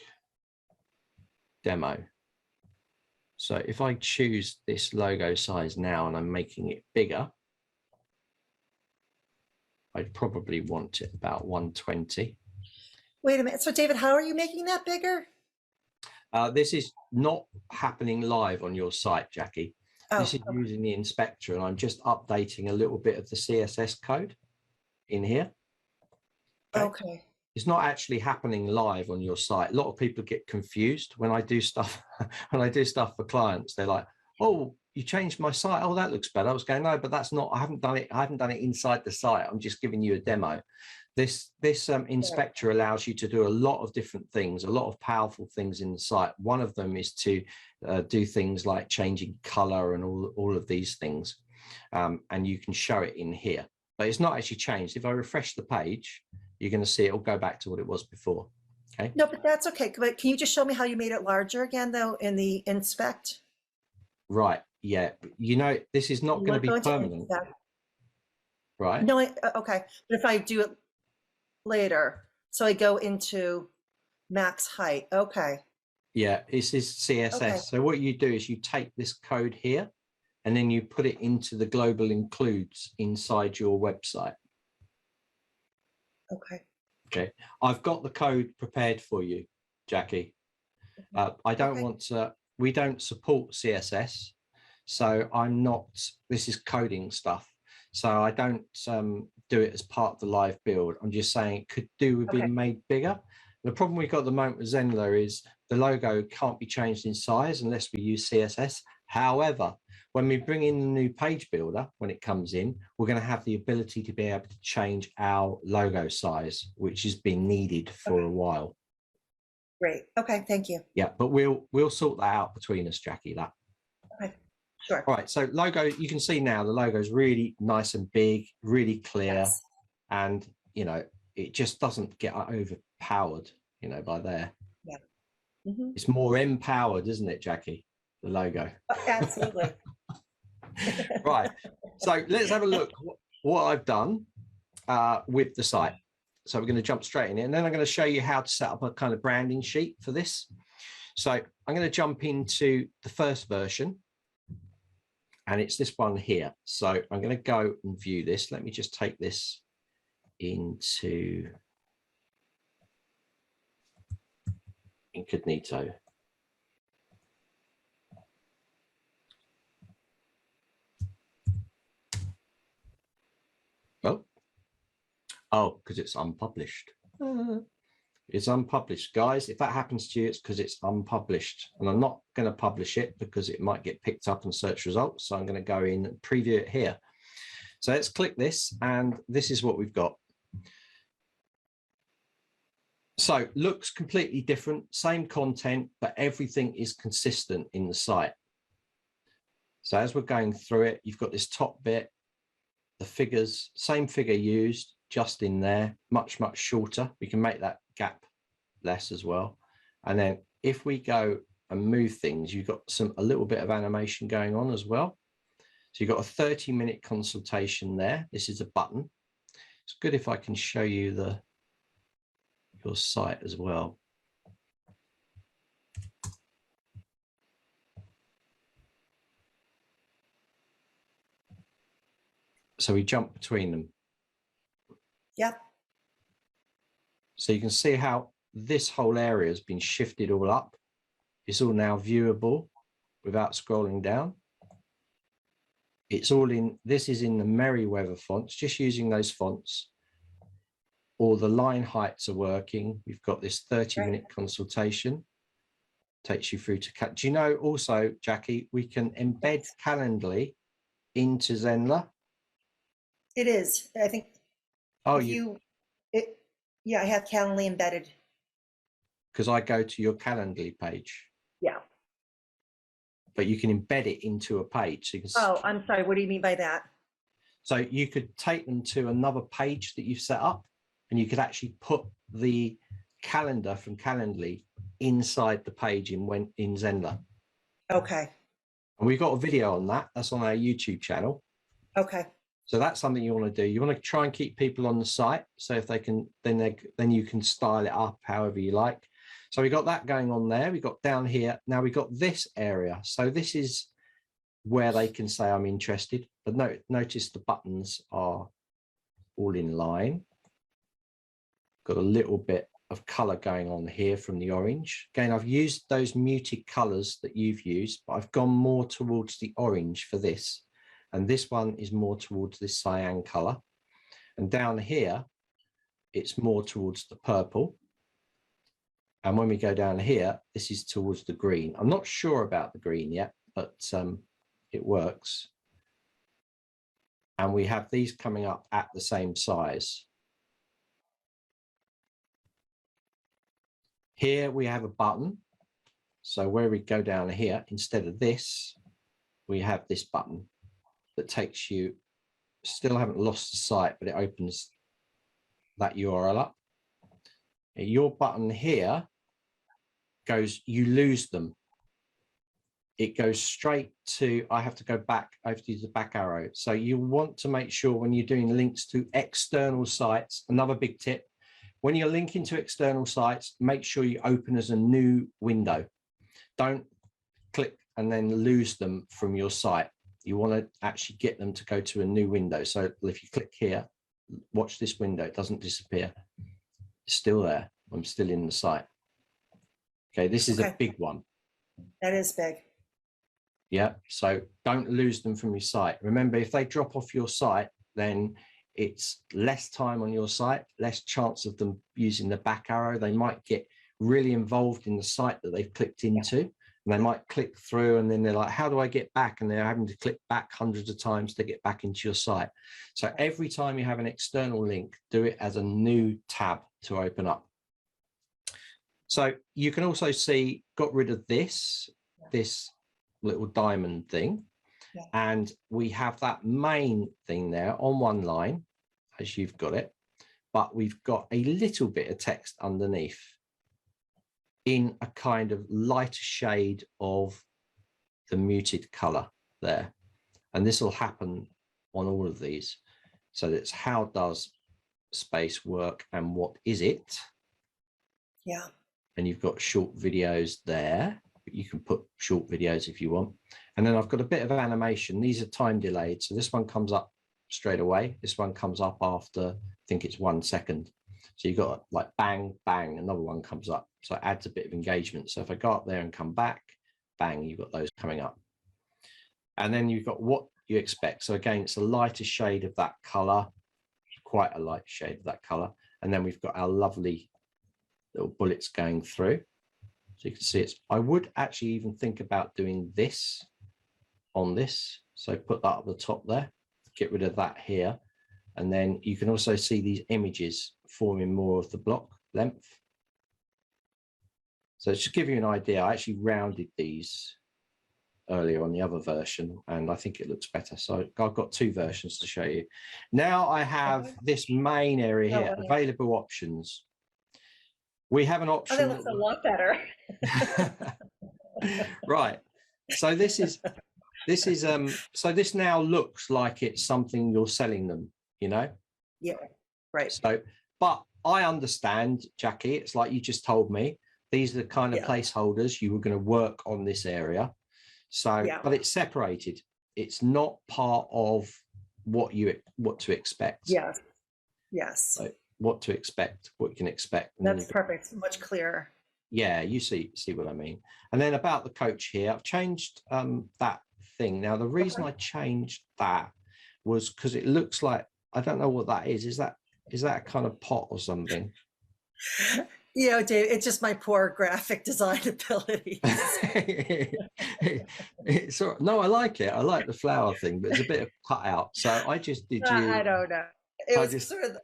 Speaker 1: demo. So if I choose this logo size now and I'm making it bigger, I'd probably want it about 120.
Speaker 2: Wait a minute. So David, how are you making that bigger?
Speaker 1: This is not happening live on your site, Jackie. This is
Speaker 2: okay.
Speaker 1: using the inspector, and I'm just updating a little bit of the CSS code in here.
Speaker 2: Okay.
Speaker 1: It's not actually happening live on your site. A lot of people get confused when I do stuff. When I do stuff for clients, they're like, "Oh, you changed my site. Oh, that looks better." I was going, "No, but that's not. I haven't done it. I haven't done it inside the site. I'm just giving you a demo." This inspector allows you to do a lot of different things, a lot of powerful things in the site. One of them is to do things like changing color and all of these things. And you can show it in here, but it's not actually changed. If I refresh the page, you're going to see it will go back to what it was before. Okay.
Speaker 2: No, but that's okay. But can you just show me how you made it larger again, though, in the inspect?
Speaker 1: Right. Yeah. You know, this is not going to be permanent. Right.
Speaker 2: No, okay. But if I do it later, so I go into max height. Okay.
Speaker 1: Yeah, this is CSS. Okay. So what you do is you take this code here and then you put it into the global includes inside your website.
Speaker 2: Okay.
Speaker 1: Okay. I've got the code prepared for you, Jackie. I don't want to, we don't support CSS. So I'm not, this is coding stuff. So I don't do it as part of the live build. I'm just saying it could do with being made bigger. The problem we've got at the moment with Zenler is the logo can't be changed in size unless we use CSS. However, when we bring in the new page builder, when it comes in, we're going to have the ability to be able to change our logo size, which has been needed for a while.
Speaker 2: Great. Okay. Thank you.
Speaker 1: Yeah, but we'll sort that out between us, Jackie. That.
Speaker 2: Okay. Sure.
Speaker 1: All right. So logo, you can see now the logo is really nice and big, really clear, and you know it just doesn't get overpowered, you know, by there.
Speaker 2: Yeah.
Speaker 1: It's more empowered, isn't it, Jackie? The logo.
Speaker 2: Oh, absolutely.
Speaker 1: Right. So let's have a look what I've done with the site. So we're going to jump straight in, and then I'm going to show you how to set up a kind of branding sheet for this. So I'm going to jump into the first version, and it's this one here. So I'm going to go and view this. Let me just take this into incognito. Oh, because it's unpublished. It's unpublished, guys. If that happens to you, it's because it's unpublished. And I'm not going to publish it because it might get picked up in search results. So I'm going to go in and preview it here. So let's click this, and this is what we've got. So looks completely different, same content, but everything is consistent in the site. So as we're going through it, you've got this top bit, the figures, same figure used, just in there, much shorter. We can make that gap less as well. And then if we go and move things, you've got a little bit of animation going on as well. So you've got a 30-minute consultation there. This is a button. It's good if I can show you your site as well. So we jump between them.
Speaker 2: Yep.
Speaker 1: So you can see how this whole area has been shifted all up. It's all now viewable without scrolling down. It's all in, this is in the Merriweather fonts, just using those fonts. All the line heights are working. We've got this 30-minute consultation. Takes you through to, do you know also, Jackie, we can embed Calendly into Zenler?
Speaker 2: It is, I think.
Speaker 1: Oh,
Speaker 2: yeah, I have Calendly embedded.
Speaker 1: Because I go to your Calendly page.
Speaker 2: Yeah.
Speaker 1: But you can embed it into a page. So you can,
Speaker 2: oh, I'm sorry. What do you mean by that?
Speaker 1: So you could take them to another page that you've set up, and you could actually put the calendar from Calendly inside the page in Zenler.
Speaker 2: Okay.
Speaker 1: And we've got a video on that. That's on our YouTube channel.
Speaker 2: Okay.
Speaker 1: So that's something you want to do. You want to try and keep people on the site. So if they can, then you can style it up however you like. So we got that going on there. We got down here. Now we got this area. So this is where they can say, I'm interested. But notice the buttons are all in line. Got a little bit of color going on here from the orange. Again, I've used those muted colors that you've used, but I've gone more towards the orange for this. And this one is more towards this cyan color. And down here, it's more towards the purple. And when we go down here, this is towards the green. I'm not sure about the green yet, but it works. And we have these coming up at the same size. Here we have a button. So where we go down here, instead of this, we have this button that takes you, still haven't lost the site, but it opens that URL up. Your button here goes, you lose them. It goes straight to, I have to go back, I have to use the back arrow. So you want to make sure when you're doing links to external sites, another big tip, when you're linking to external sites, make sure you open as a new window. Don't click and then lose them from your site. You want to actually get them to go to a new window. So if you click here, watch this window, it doesn't disappear. It's still there. I'm still in the site. Okay, this is a big one.
Speaker 2: That is big.
Speaker 1: Yeah, so don't lose them from your site. Remember, if they drop off your site, then it's less time on your site, less chance of them using the back arrow. They might get really involved in the site that they've clicked into, and they might click through, and then they're like, how do I get back? And they're having to click back hundreds of times to get back into your site. So every time you have an external link, do it as a new tab to open up. So you can also see, got rid of this little diamond thing, and we have that main thing there on one line as you've got it, but we've got a little bit of text underneath in a kind of lighter shade of the muted color there, and this will happen on all of these. So that's how does space work and what is it.
Speaker 2: Yeah.
Speaker 1: And you've got short videos there. You can put short videos if you want. And then I've got a bit of animation. These are time delayed. So this one comes up straight away. This one comes up after, I think it's 1 second. So you've got like bang, bang, another one comes up. So it adds a bit of engagement. So if I go up there and come back, bang, you've got those coming up. And then you've got what you expect. So again, it's a lighter shade of that color, quite a light shade of that color. And then we've got our lovely little bullets going through. So you can see it's, I would actually even think about doing this on this. So put that at the top there, get rid of that here. And then you can also see these images forming more of the block length. So just to give you an idea, I actually rounded these earlier on the other version, and I think it looks better. So I've got 2 versions to show you. Now I have this main area here, available options. We have an option.
Speaker 2: Oh, that looks a lot better.
Speaker 1: Right. So this now looks like it's something you're selling them, you know?
Speaker 2: Yeah, right.
Speaker 1: So, but I understand, Jackie, it's like you just told me, these are the kind of placeholders you were going to work on this area. So, but it's separated. It's not part of what to expect.
Speaker 2: Yes. Yes.
Speaker 1: So what to expect, what you can expect.
Speaker 2: That's perfect. Much clearer.
Speaker 1: Yeah, you see what I mean. And then about the coach here, I've changed that thing. Now, the reason I changed that was because it looks like, I don't know what that is. Is that a kind of pot or something?
Speaker 2: You know, Dave, it's just my poor graphic design abilities.
Speaker 1: No, I like it. I like the flower thing, but it's a bit of cut out. So I just did you.
Speaker 2: I don't know. It was sort of,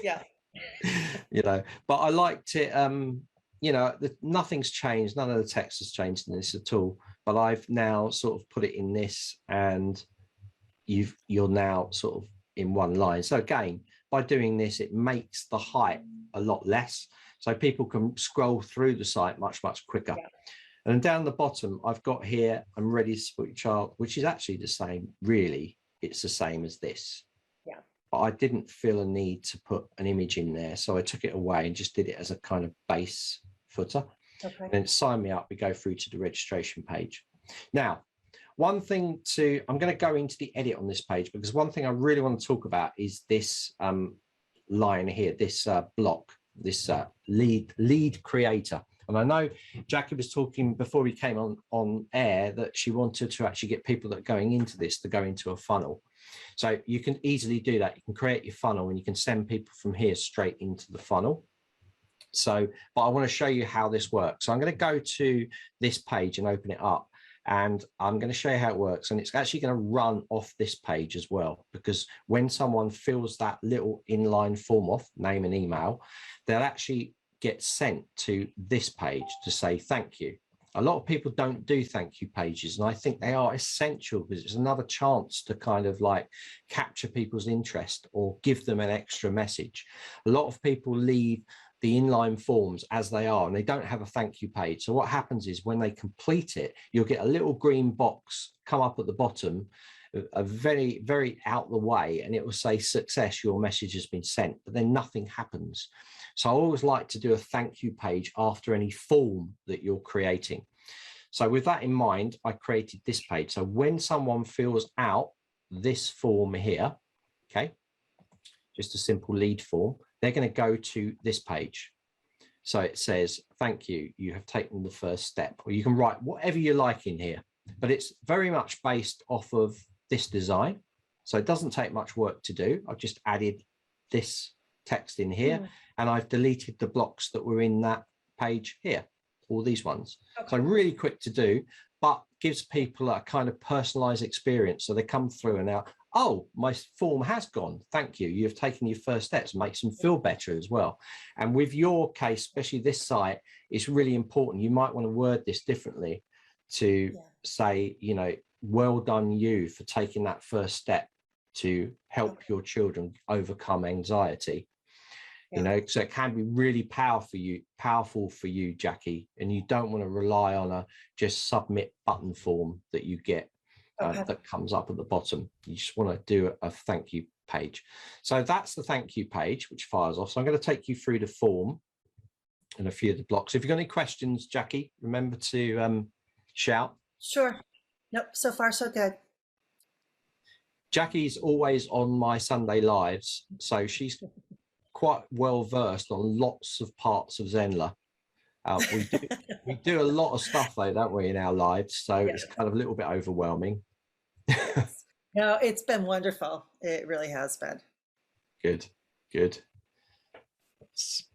Speaker 2: yeah.
Speaker 1: You know, but I liked it. You know, nothing's changed. None of the text has changed in this at all. But I've now sort of put it in this, and you're now sort of in one line. So again, by doing this, it makes the height a lot less, so people can scroll through the site much quicker. Yeah. And down the bottom, I've got here, I'm ready to support your child, which is actually the same. Really, it's the same as this. Yeah. But I didn't feel a need to put an image in there, so I took it away and just did it as a kind of base footer. Okay. And then sign me up. We go through to the registration page. Now, one thing I'm going to go into the edit on this page, because one thing I really want to talk about is this line here, this block, this lead creator. And I know Jackie was talking before we came on air that she wanted to actually get people that are going into this to go into a funnel. So you can easily do that. You can create your funnel and you can send people from here straight into the funnel. So, but I want to show you how this works. So I'm going to go to this page and open it up. And I'm going to show you how it works. And it's actually going to run off this page as well, because when someone fills that little inline form off, name and email, they'll actually get sent to this page to say thank you. A lot of people don't do thank you pages, and I think they are essential because it's another chance to kind of like capture people's interest or give them an extra message. A lot of people leave the inline forms as they are, and they don't have a thank you page. So what happens is when they complete it, you'll get a little green box come up at the bottom, a very out the way, and it will say success, your message has been sent, but then nothing happens. So I always like to do a thank you page after any form that you're creating. So with that in mind, I created this page. So when someone fills out this form here, okay, just a simple lead form, they're going to go to this page. So it says, thank you, you have taken the first step. Or you can write whatever you like in here, but it's very much based off of this design. So it doesn't take much work to do. I've just added this text in here, and I've deleted the blocks that were in that page here, all these ones. Okay. So really quick to do, but gives people a kind of personalized experience. So they come through and now, oh, my form has gone. Thank you. You've taken your first steps. Makes them feel better as well. And with your case, especially this site, it's really important. You might want to word this differently to say, you know, well done you for taking that first step to help your children overcome anxiety. You know, so it can be really powerful for you, Jackie, and you don't want to rely on a just submit button form that you get that comes up at the bottom. You just want to do a thank you page. So that's the thank you page, which fires off. So I'm going to take you through the form and a few of the blocks. If you've got any questions, Jackie, remember to shout.
Speaker 2: Sure. Nope. So far, so good.
Speaker 1: Jackie's always on my Sunday lives, so she's quite well versed on lots of parts of Zenler. We do a lot of stuff though, don't we, in our lives? So it's kind of a little bit overwhelming.
Speaker 2: No, it's been wonderful. It really has been.
Speaker 1: Good, good.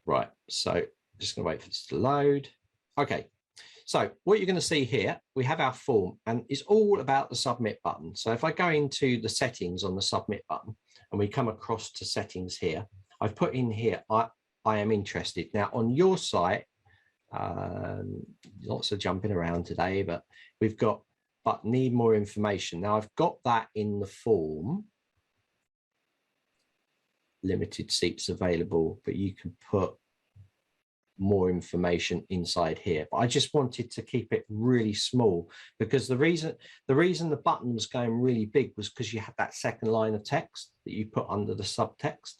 Speaker 1: Right, so just gonna wait for this to load. Okay, so what you're going to see here, we have our form, and it's all about the submit button. So if I go into the settings on the submit button and we come across to settings here, I've put in here, I am interested. Now on your site, lots of jumping around today, but we've got, but need more information. Now I've got that in the form, limited seats available, but you can put more information inside here. But I just wanted to keep it really small because the reason the button was going really big was because you had that second line of text that you put under the subtext.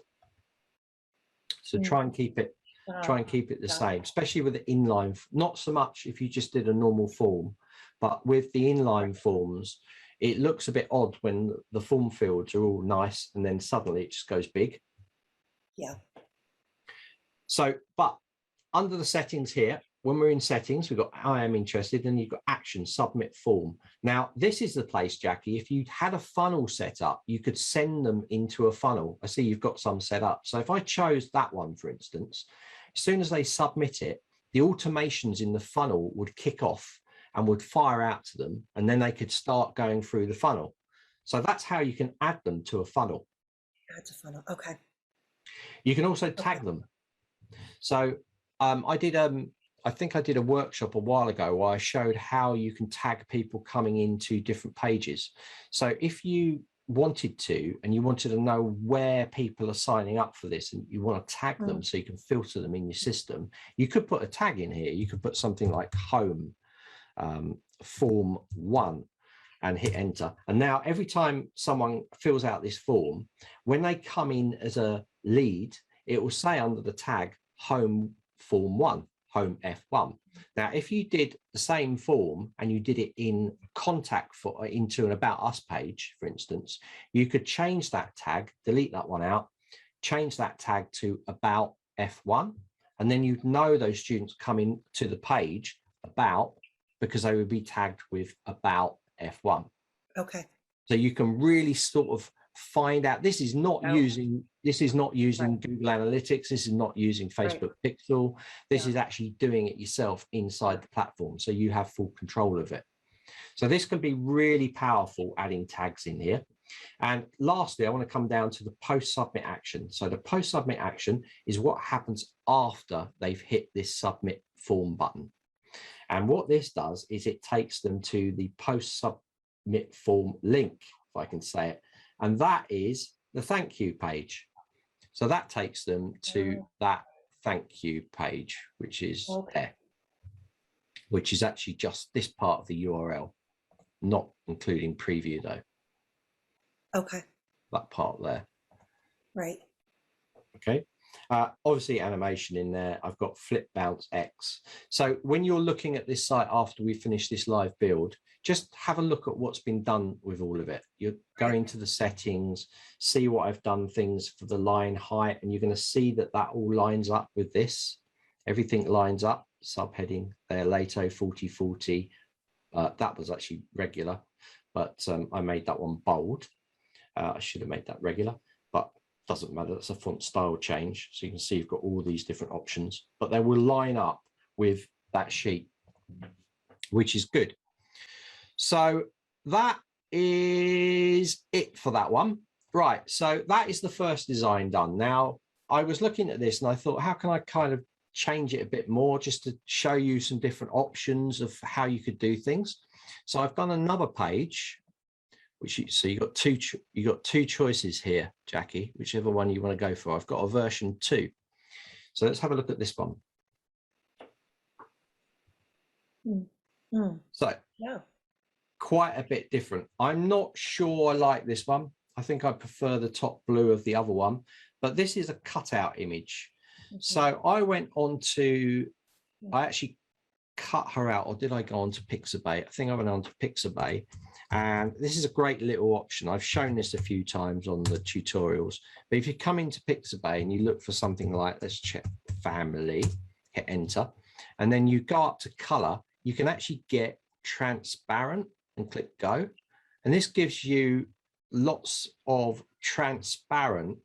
Speaker 1: So try and keep it the same, especially with the inline. Not so much if you just did a normal form, but with the inline forms, it looks a bit odd when the form fields are all nice and then suddenly it just goes big.
Speaker 2: Yeah.
Speaker 1: So, but under the settings here, when we're in settings, we've got I am interested, and you've got action, submit form. Now, this is the place, Jackie, if you had a funnel set up, you could send them into a funnel. I see you've got some set up. So if I chose that one, for instance, as soon as they submit it, the automations in the funnel would kick off and would fire out to them, and then they could start going through the funnel. So that's how you can add them to a funnel.
Speaker 2: Add to funnel, okay.
Speaker 1: You can also tag them. So I think I did a workshop a while ago where I showed how you can tag people coming into different pages. So if you wanted to, and you wanted to know where people are signing up for this, and you want to tag them so you can filter them in your system, you could put a tag in here. You could put something like home form 1 and hit enter. And now every time someone fills out this form, when they come in as a lead, it will say under the tag home form 1, home F1. Now, if you did the same form and you did it in contact for into an about us page, for instance, you could change that tag, delete that one out, change that tag to about F1, and then you'd know those students coming to the page about, because they would be tagged with about F1.
Speaker 2: Okay.
Speaker 1: So you can really sort of find out. This is not using Google Analytics. This is not using Facebook Pixel. This is actually doing it yourself inside the platform, so you have full control of it. So this can be really powerful, adding tags in here. And lastly, I want to come down to the post submit action. So the post submit action is what happens after they've hit this submit form button. And what this does is it takes them to the post submit form link, if I can say it. And that is the thank you page. So that takes them to that thank you page, which is there, which is actually just this part of the URL, not including preview though.
Speaker 2: Okay.
Speaker 1: That part there.
Speaker 2: Right.
Speaker 1: Okay. Obviously animation in there. I've got flip bounce X. So when you're looking at this site after we finish this live build, just have a look at what's been done with all of it. You're going to the settings, see what I've done things for the line height, and you're going to see that that all lines up with this. everything lines up. Subheading there, Lato 4040. That was actually regular, but I made that one bold. I should have made that regular, but doesn't matter. That's a font style change. So you can see you've got all these different options, but they will line up with that sheet, which is good. So that is it for that one. Right, so that is the first design done. Now, I was looking at this and I thought, how can I kind of change it a bit more just to show you some different options of how you could do things. So I've done another page, which so you got two choices here, Jackie, whichever one you want to go for. I've got a version 2. So let's have a look at this one. So yeah, quite a bit different. I'm not sure I like this one. I think I prefer the top blue of the other one, but this is a cutout image. So I went on to, I actually cut her out, or did I go on to Pixabay? I think I went on to Pixabay, and this is a great little option. I've shown this a few times on the tutorials, but if you come into Pixabay and you look for something like, let's check family, hit enter, and then you go up to color, you can actually get transparent and click go. And this gives you lots of transparent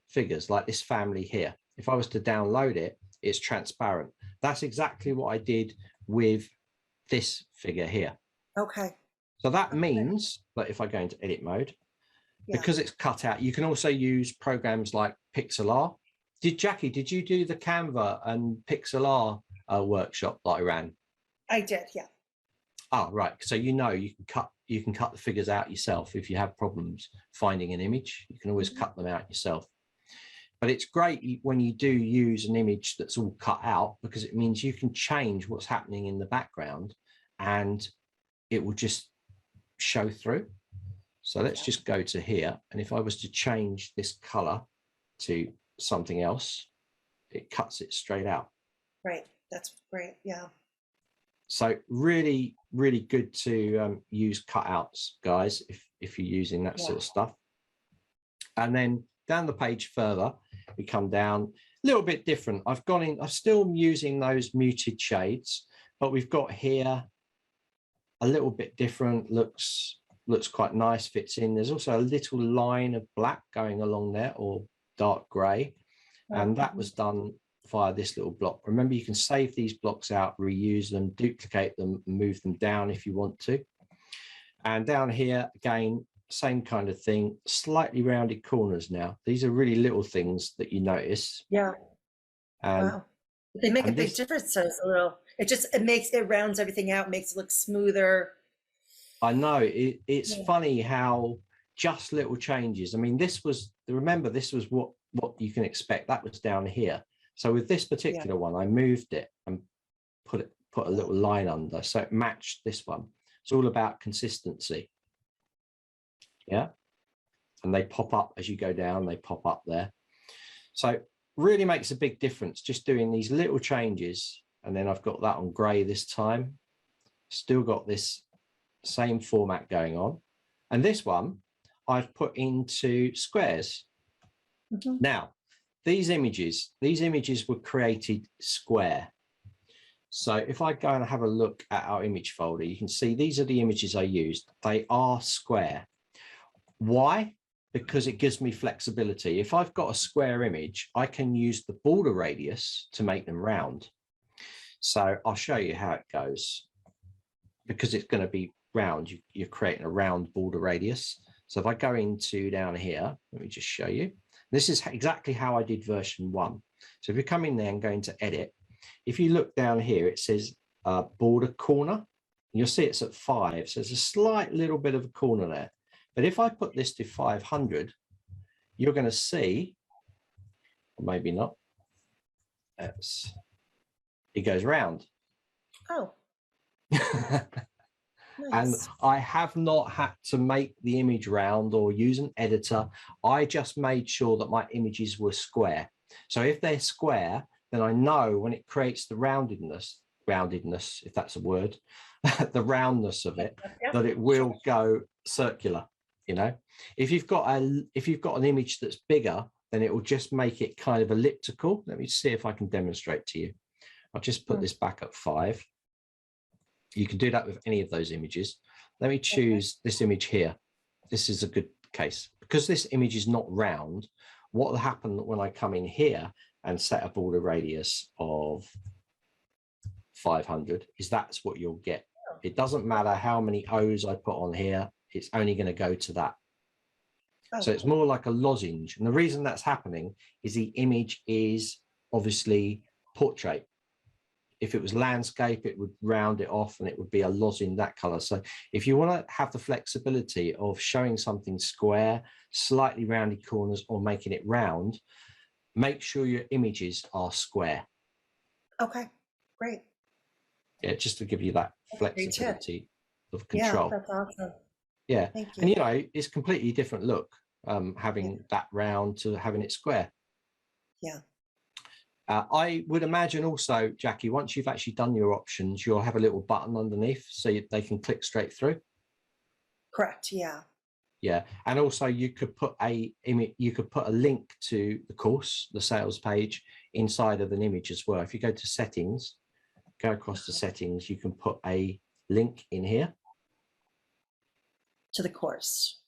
Speaker 1: figures like this family here. If I was to download it, it's transparent. That's exactly what I did with this figure here. Okay. So that means that if I go into edit mode, because it's cut out, you can also use programs like Pixlr. Jackie, did you do the Canva and Pixlr workshop that I ran? I did, yeah. Oh, right. So you can cut the figures out yourself. If you have problems finding an image, you can always cut them out yourself. But it's great when you do use an image that's all cut out, because it means you can change what's happening in the background and it will just show through. So let's just go to here. And if I was to change this color to something else, it cuts it straight out. Right. That's great. Yeah. So really, really good to use cutouts, guys, if you're using that sort of stuff. And then down the page further, we come down a little bit different. I've gone in, I'm still using those muted shades, but we've got here a little bit different, looks quite nice, fits in. There's also a little line of black going along there, or dark gray. And that was done via this little block. Remember, you can save these blocks out, reuse them, duplicate them, move them down if you want to. And down here, again, same kind of thing, slightly rounded corners now. These are really little things that you notice. Yeah. Wow. They make a big difference. So it's a little, it rounds everything out, makes it look smoother. I know, it's funny how just little changes. I mean, remember, this was what you can expect. That was down here. So with this particular one, I moved it and put a little line under, so it matched this one. It's all about consistency. Yeah. And they pop up as you go down, they pop up there. So really makes a big difference just doing these little changes. And then I've got that on gray this time. Still got this same format going on. And this one I've put into squares. Now, these images were created square. So if I go and have a look at our image folder, you can see these are the images I used. They are square. Why? Because it gives me flexibility. If I've got a square image, I can use the border radius to make them round. So I'll show you how it goes. Because it's going to be round, you're creating a round border radius. So if I go into down here, let me just show you. This is exactly how I did version 1. So if you come in there and go into edit, if you look down here, it says border corner. You'll see it's at 5. So there's a slight little bit of a corner there. But if I put this to 500, you're going to see, or maybe not, it goes round. Oh. Nice. And I have not had to make the image round or use an editor. I just made sure that my images were square. So if they're square, then I know when it creates the roundedness, if that's a word, the roundness of it, that it will go circular. You know, if you've got an image that's bigger, then it will just make it kind of elliptical. Let me see if I can demonstrate to you. I'll just put this back at 5. You can do that with any of those images. Let me choose this image here. This is a good case. Because this image is not round, what will happen when I come in here and set a border radius of 500 is that's what you'll get. It doesn't matter how many O's I put on here, it's only going to go to that. So it's more like a lozenge. And the reason that's happening is the image is obviously portrait. If it was landscape, it would round it off and it would be a lozenge, that color. So if you want to have the flexibility of showing something square, slightly rounded corners, or making it round, make sure your images are square.
Speaker 2: Okay, great.
Speaker 1: Yeah, just to give you that flexibility of control.
Speaker 2: Yeah, that's awesome.
Speaker 1: Yeah,
Speaker 2: Thank you.
Speaker 1: and you know, it's completely different look, having that round to having it square.
Speaker 2: Yeah.
Speaker 1: I would imagine also, Jackie, once you've actually done your options, you'll have a little button underneath so they can click straight through.
Speaker 2: Correct. Yeah.
Speaker 1: Yeah, and also you could put a link to the course, the sales page, inside of an image as well. If you go to settings, go across to settings, you can put a link in here
Speaker 2: To the course.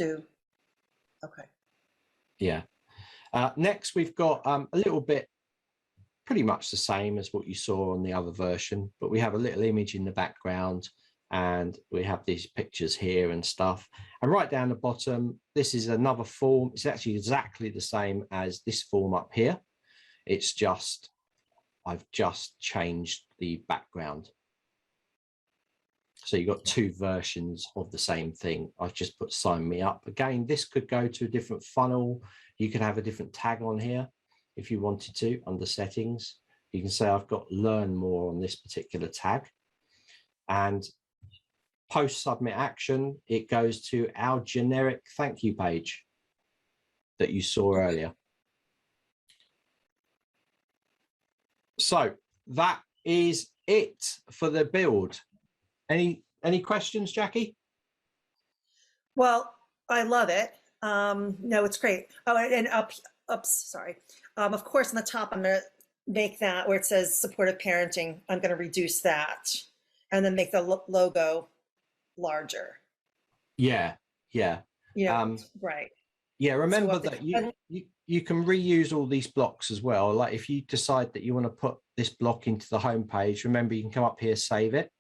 Speaker 2: Okay.
Speaker 1: Yeah. Next, we've got a little bit, pretty much the same as what you saw on the other version, but we have a little image in the background and we have these pictures here and stuff. And right down the bottom, this is another form. It's actually exactly the same as this form up here. It's just, I've just changed the background. So you've got 2 versions of the same thing. I've just put sign me up. Again, this could go to a different funnel. You could have a different tag on here if you wanted to under settings. You can say I've got learn more on this particular tag. And post submit action, it goes to our generic thank you page that you saw earlier. So that is it for the build. Any questions, Jackie?
Speaker 2: Well, I love it. No, it's great. Oh, and sorry. Of course, on the top, I'm going to make that where it says supportive parenting. I'm going to reduce that and then make the logo larger.
Speaker 1: Yeah.
Speaker 2: Yeah, right.
Speaker 1: Yeah, remember that you can reuse all these blocks as well. Like if you decide that you want to put this block into the home page, remember you can come up here, save it.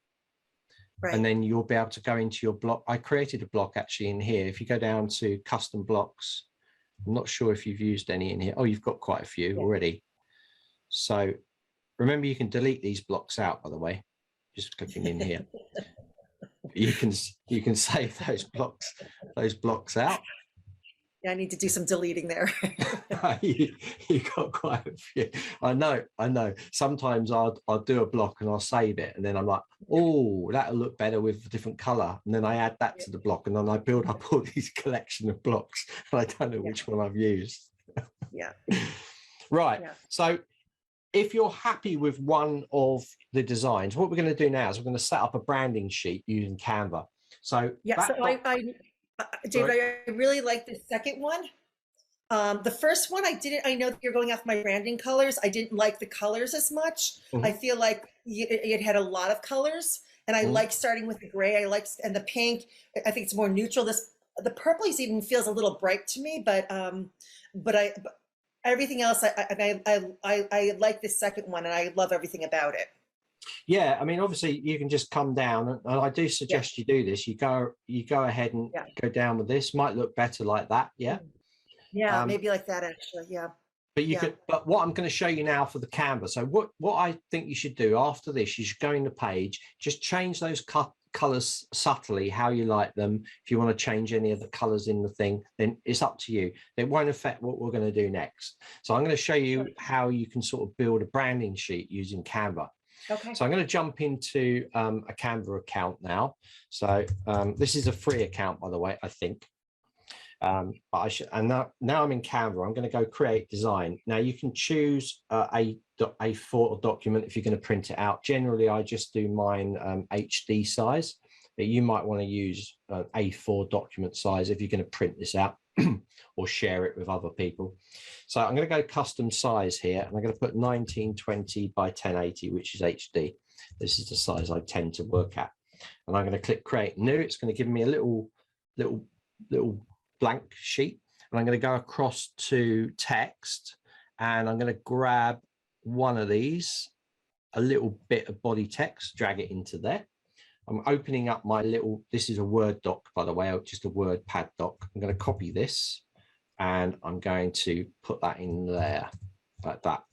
Speaker 1: Right. And then you'll be able to go into your block. I created a block actually in here. If you go down to custom blocks, I'm not sure if you've used any in here. Oh, you've got quite a few already. So remember, you can delete these blocks out, by the way, just clicking in here. you can save those blocks out.
Speaker 2: Yeah, I need to do some deleting there.
Speaker 1: you got quite a few. I know. Sometimes I'll do a block and I'll save it, and then I'm like, oh, that'll look better with a different color. And then I add that to the block, and then I build up all these collection of blocks, and I don't know which one I've used.
Speaker 2: Yeah.
Speaker 1: Right. Yeah. So if you're happy with one of the designs, what we're going to do now is we're going to set up a branding sheet using Canva. So
Speaker 2: yeah, David, I really like the second one. The first one, I know that you're going off my branding colors. I didn't like the colors as much. I feel like it had a lot of colors, and I like starting with the gray. And the pink, I think it's more neutral. The purple even feels a little bright to me, but everything else, I like the second one, and I love everything about it.
Speaker 1: Yeah, I mean, obviously you can just come down, and I do suggest you do this. You go ahead and go down with this. Might look better like that. Yeah.
Speaker 2: Yeah, maybe like that actually. Yeah.
Speaker 1: But you could. But what I'm going to show you now for the Canva. So what I think you should do after this, you should go in the page, just change those colors subtly how you like them. If you want to change any of the colors in the thing, then it's up to you. It won't affect what we're going to do next. So I'm going to show you how you can sort of build a branding sheet using Canva.
Speaker 2: Okay.
Speaker 1: So I'm going to jump into a Canva account now. So this is a free account, by the way, I think. But now I'm in Canva. I'm going to go create design. Now you can choose a A4 document if you're going to print it out. Generally, I just do mine HD size, but you might want to use an A4 document size if you're going to print this out. or share it with other people. So I'm going to go custom size here, and I'm going to put 1920 by 1080, which is HD. This is the size I tend to work at. And I'm going to click create new. It's going to give me a little blank sheet, and I'm going to go across to text, and I'm going to grab one of these, a little bit of body text, drag it into there. I'm opening up my little, this is a Word doc, by the way, just a WordPad doc. I'm going to copy this, and I'm going to put that in there like that.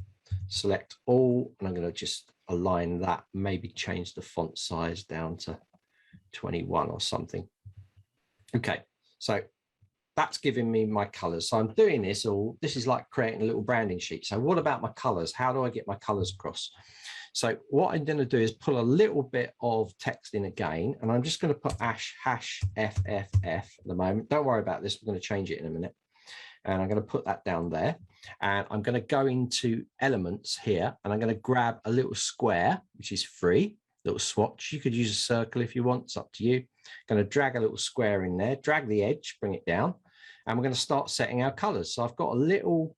Speaker 1: Select all, and I'm going to just align that, maybe change the font size down to 21 or something. Okay, so that's giving me my colors. So I'm doing this all, this is like creating a little branding sheet. So what about my colors? How do I get my colors across? So what I'm going to do is pull a little bit of text in again, and I'm just going to put hash FFF at the moment. Don't worry about this. We're going to change it in a minute. And I'm going to put that down there. And I'm going to go into elements here, and I'm going to grab a little square, which is free, little swatch. You could use a circle if you want. It's up to you. I'm going to drag a little square in there, drag the edge, bring it down, and we're going to start setting our colors. So I've got a little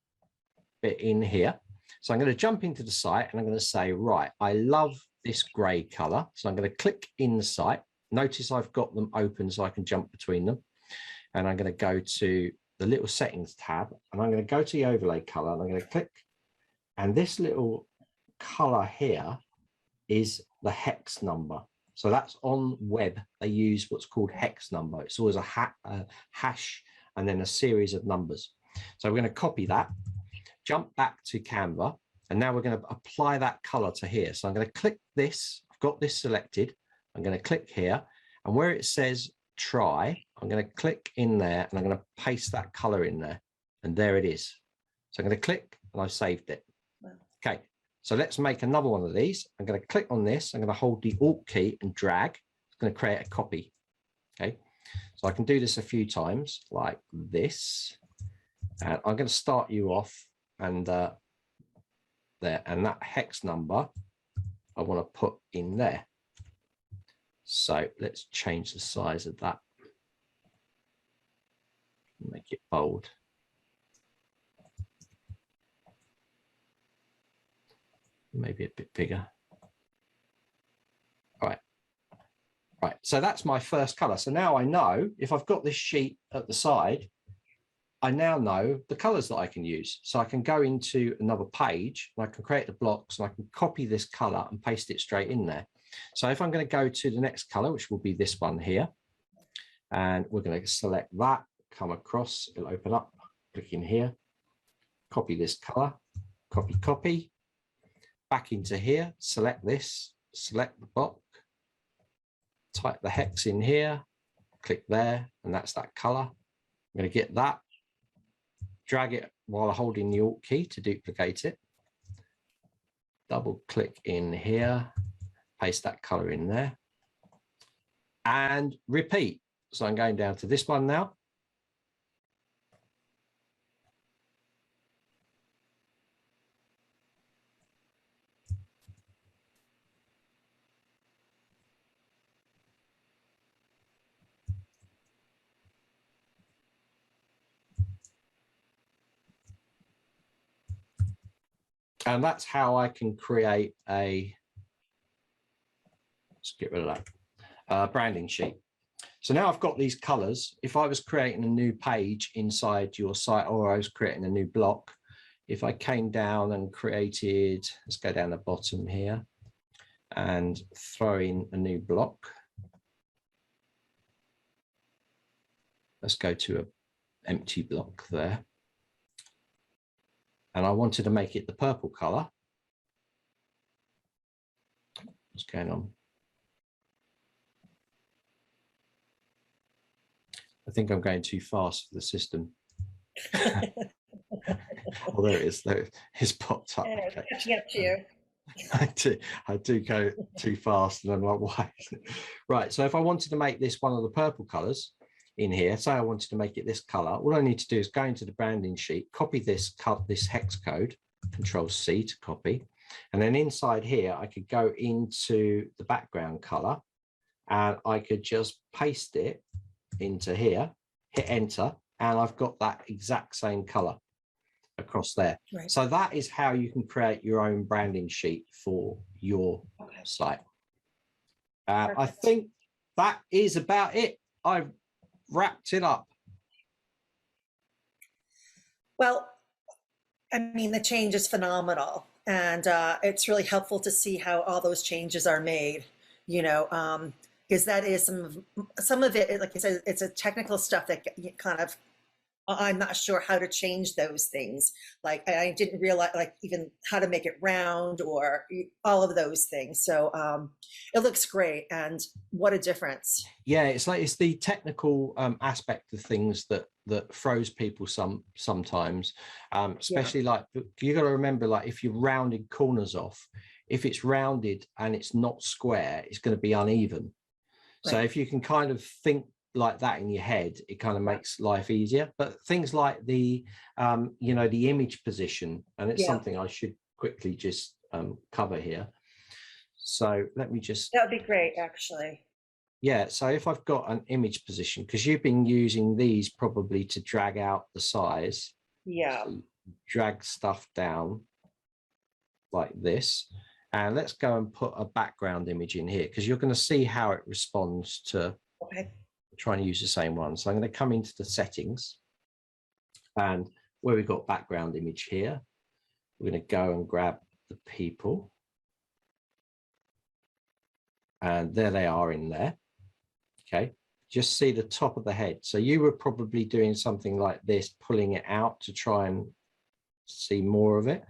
Speaker 1: bit in here. So I'm going to jump into the site, and I'm going to say, right, I love this gray color. So I'm going to click in the site. Notice I've got them open so I can jump between them. And I'm going to go to the little settings tab, and I'm going to go to the overlay color, and I'm going to click. And this little color here is the hex number. So that's on web. They use what's called hex number. It's always a hash and then a series of numbers. So we're going to copy that, jump back to Canva, and now we're going to apply that color to here. So I'm going to click this. I've got this selected. I'm going to click here, and where it says try, I'm going to click in there, and I'm going to paste that color in there, and there it is. So I'm going to click, and I've saved it. Okay, so let's make another one of these. I'm going to click on this. I'm going to hold the Alt key and drag. It's going to create a copy. Okay, so I can do this a few times like this, and I'm going to start you off, and there, and that hex number I want to put in there. So let's change the size of that, make it bold. Maybe a bit bigger. All right. Right, so that's my first color. So now I know, if I've got this sheet at the side, I now know the colors that I can use. So I can go into another page, and I can create the blocks, and I can copy this color and paste it straight in there. So if I'm going to go to the next color, which will be this one here, and we're going to select that, come across, it'll open up, click in here, copy this color, copy, back into here, select this, select the block, type the hex in here, click there, and that's that color. I'm going to get that, drag it while holding the Alt key to duplicate it, double click in here, paste that color in there, and repeat. So I'm going down to this one now. And that's how I can create a, let's get rid of that, branding sheet. So now I've got these colors. If I was creating a new page inside your site, or I was creating a new block, if I came down and created, let's go down the bottom here and throw in a new block. Let's go to an empty block there. And I wanted to make it the purple color. What's going on? I think I'm going too fast for the system. Oh, there it is. There it's popped up.
Speaker 2: Yeah,
Speaker 1: Okay.
Speaker 2: catching up to you.
Speaker 1: I do go too fast, and I'm like, why? Right. So if I wanted to make this one of the purple colors in here, say I wanted to make it this color, all I need to do is go into the branding sheet, copy this hex code, Control C to copy, and then inside here I could go into the background color, and I could just paste it into here, hit enter, and I've got that exact same color across there.
Speaker 2: Right.
Speaker 1: So that is how you can create your own branding sheet for your site. I think that is about it. I've wrapped it up.
Speaker 2: Well, I mean, the change is phenomenal, and it's really helpful to see how all those changes are made, because that is some of it, like I said, it's a technical stuff that kind of, I'm not sure how to change those things. Like I didn't realize, like, even how to make it round or all of those things. So it looks great, and what a difference.
Speaker 1: Yeah, it's the technical aspect of things that throws people sometimes, especially like, you got to remember, like if you're rounding corners off, if it's rounded and it's not square, it's going to be uneven. Right. So if you can kind of think like that in your head, it kind of makes life easier. But things like the the image position, and it's something I should quickly just cover here. So let me just,
Speaker 2: that would be great, actually.
Speaker 1: Yeah, so if I've got an image position, because you've been using these probably to drag out the size.
Speaker 2: Yeah.
Speaker 1: So drag stuff down like this. And let's go and put a background image in here, because you're going to see how it responds to trying to use the same one. So I'm going to come into the settings, and where we've got background image here, we're going to go and grab the people. And there they are in there. Okay, just see the top of the head. So you were probably doing something like this, pulling it out to try and see more of it.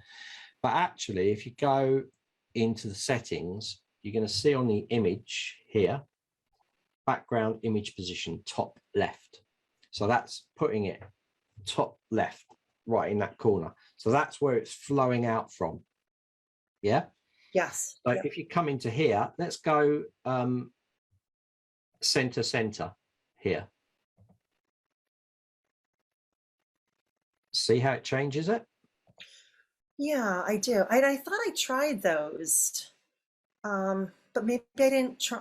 Speaker 1: But actually, if you go into the settings, you're going to see on the image here, background image position, top left. So that's putting it top left, right in that corner. So that's where it's flowing out from. Yeah.
Speaker 2: Yes.
Speaker 1: So if you come into here, let's go center here. See how it changes it?
Speaker 2: Yeah, I do. I thought I tried those, but maybe I didn't try.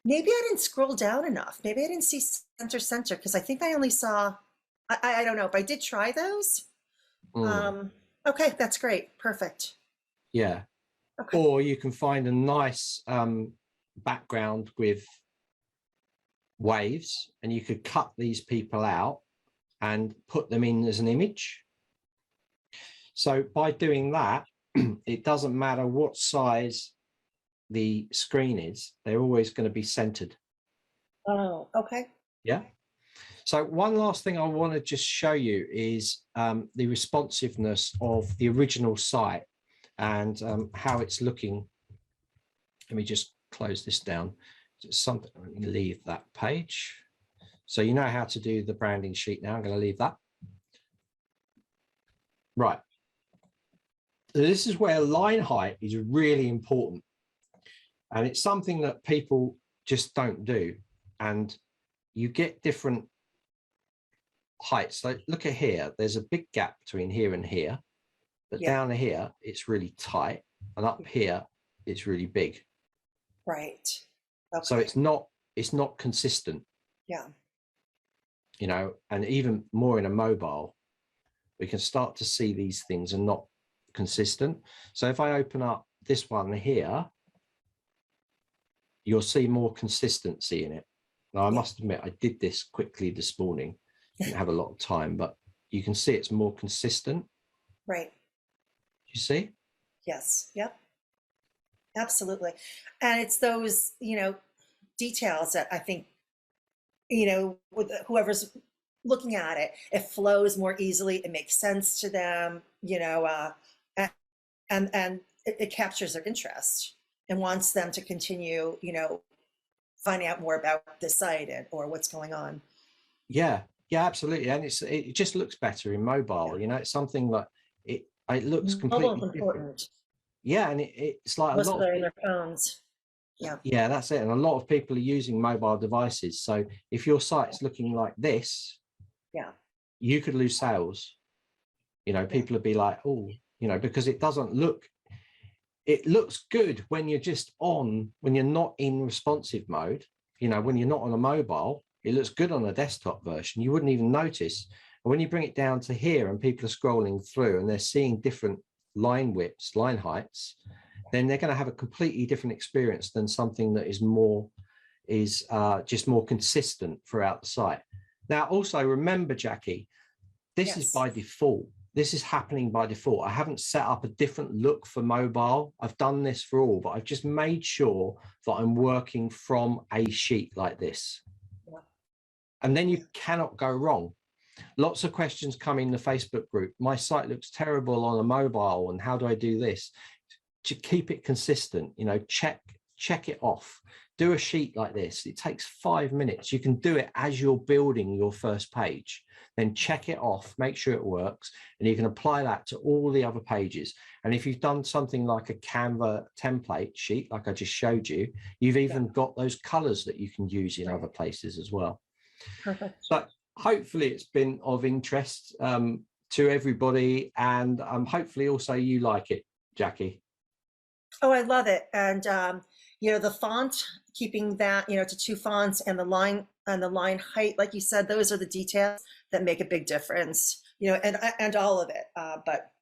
Speaker 2: Maybe I didn't scroll down enough. Maybe I didn't see center, because I think I only saw, I don't know, but I did try those. Okay, that's great. Perfect.
Speaker 1: Yeah. Okay. Or you can find a nice background with waves, and you could cut these people out and put them in as an image. So by doing that, it doesn't matter what size the screen is, they're always going to be centered.
Speaker 2: Oh, okay.
Speaker 1: Yeah. So one last thing I want to just show you is the responsiveness of the original site and how it's looking. Let me just close this down. Just something, let me leave that page. So you know how to do the branding sheet now. I'm going to leave that. Right. So this is where line height is really important. And it's something that people just don't do. And you get different heights. So look at here, there's a big gap between here and here. But down here, it's really tight. And up here, it's really big.
Speaker 2: Right. Okay.
Speaker 1: So it's not consistent.
Speaker 2: Yeah.
Speaker 1: You know, and even more in a mobile, we can start to see these things are not consistent. So if I open up this one here, you'll see more consistency in it. Now, I must admit, I did this quickly this morning. Didn't have a lot of time, but you can see it's more consistent.
Speaker 2: Right.
Speaker 1: You see?
Speaker 2: Yes. Yep. Absolutely. And it's those, details that I think, with whoever's looking at it, it flows more easily. It makes sense to them, and it captures their interest and wants them to continue, finding out more about the site or what's going on.
Speaker 1: Yeah, absolutely. And it just looks better in mobile. It's something that it looks completely different. Yeah, and it's like
Speaker 2: most
Speaker 1: a lot
Speaker 2: of their phones.
Speaker 1: Yeah, that's it. And a lot of people are using mobile devices. So if your site's looking like this, you could lose sales. People would be like, oh, because it doesn't look, it looks good when you're just when you're not in responsive mode, when you're not on a mobile, It looks good on a desktop version. You wouldn't even notice. And when you bring it down to here and people are scrolling through and they're seeing different line widths, line heights, then they're going to have a completely different experience than something that is just more consistent throughout the site. Now, also remember, Jackie, this is by default. This is happening by default. I haven't set up a different look for mobile. I've done this for all, but I've just made sure that I'm working from a sheet like this. Yeah. And then you cannot go wrong. Lots of questions come in the Facebook group. My site looks terrible on a mobile, and how do I do this? To keep it consistent, you know, check it off. Do a sheet like this. It takes 5 minutes. You can do it as you're building your first page. Then check it off, make sure it works, and you can apply that to all the other pages. And if you've done something like a Canva template sheet, like I just showed you, you've even got those colors that you can use in other places as well.
Speaker 2: Perfect.
Speaker 1: So hopefully it's been of interest to everybody, and hopefully also you like it, Jackie.
Speaker 2: Oh, I love it. And you know, the font, keeping that, you know, to 2 fonts, and the line height, like you said, those are the details that make a big difference, you know, and all of it. But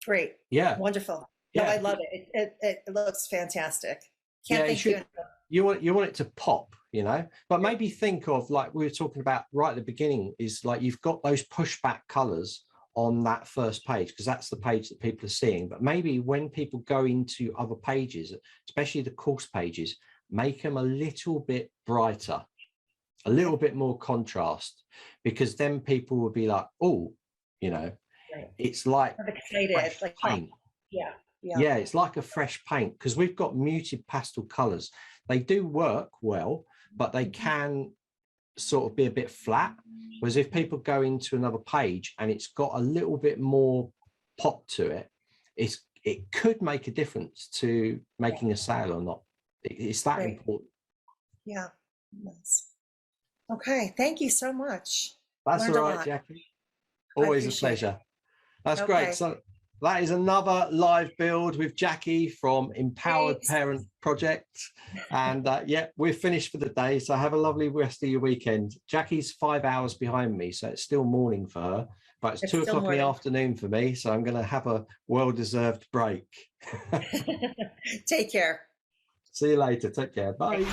Speaker 2: great.
Speaker 1: Yeah.
Speaker 2: Wonderful.
Speaker 1: Yeah.
Speaker 2: No, I love it. It looks fantastic. Can't thank you.
Speaker 1: You want it to pop, you know, but maybe think of, like we were talking about right at the beginning, is like you've got those pushback colors on that first page, because that's the page that people are seeing. But maybe when people go into other pages, especially the course pages, make them a little bit brighter, a little bit more contrast, because then people will be like, oh, you know, it's like fresh paint. Yeah, it's like a fresh paint, because we've got muted pastel colors. They do work well, but they can sort of be a bit flat. Whereas if people go into another page and it's got a little bit more pop to it, it could make a difference to making a sale or not. It's that important.
Speaker 2: Yeah. Nice. Okay. Thank you so much.
Speaker 1: That's all right, Jackie. Always a pleasure. That's great. So that is another live build with Jackie from Empowered Parent Project. And yeah, we're finished for the day. So have a lovely rest of your weekend. Jackie's 5 hours behind me, so it's still morning for her, but it's 2 o'clock in the afternoon for me. So I'm going to have a well-deserved break.
Speaker 2: Take care.
Speaker 1: See you later. Take care. Bye.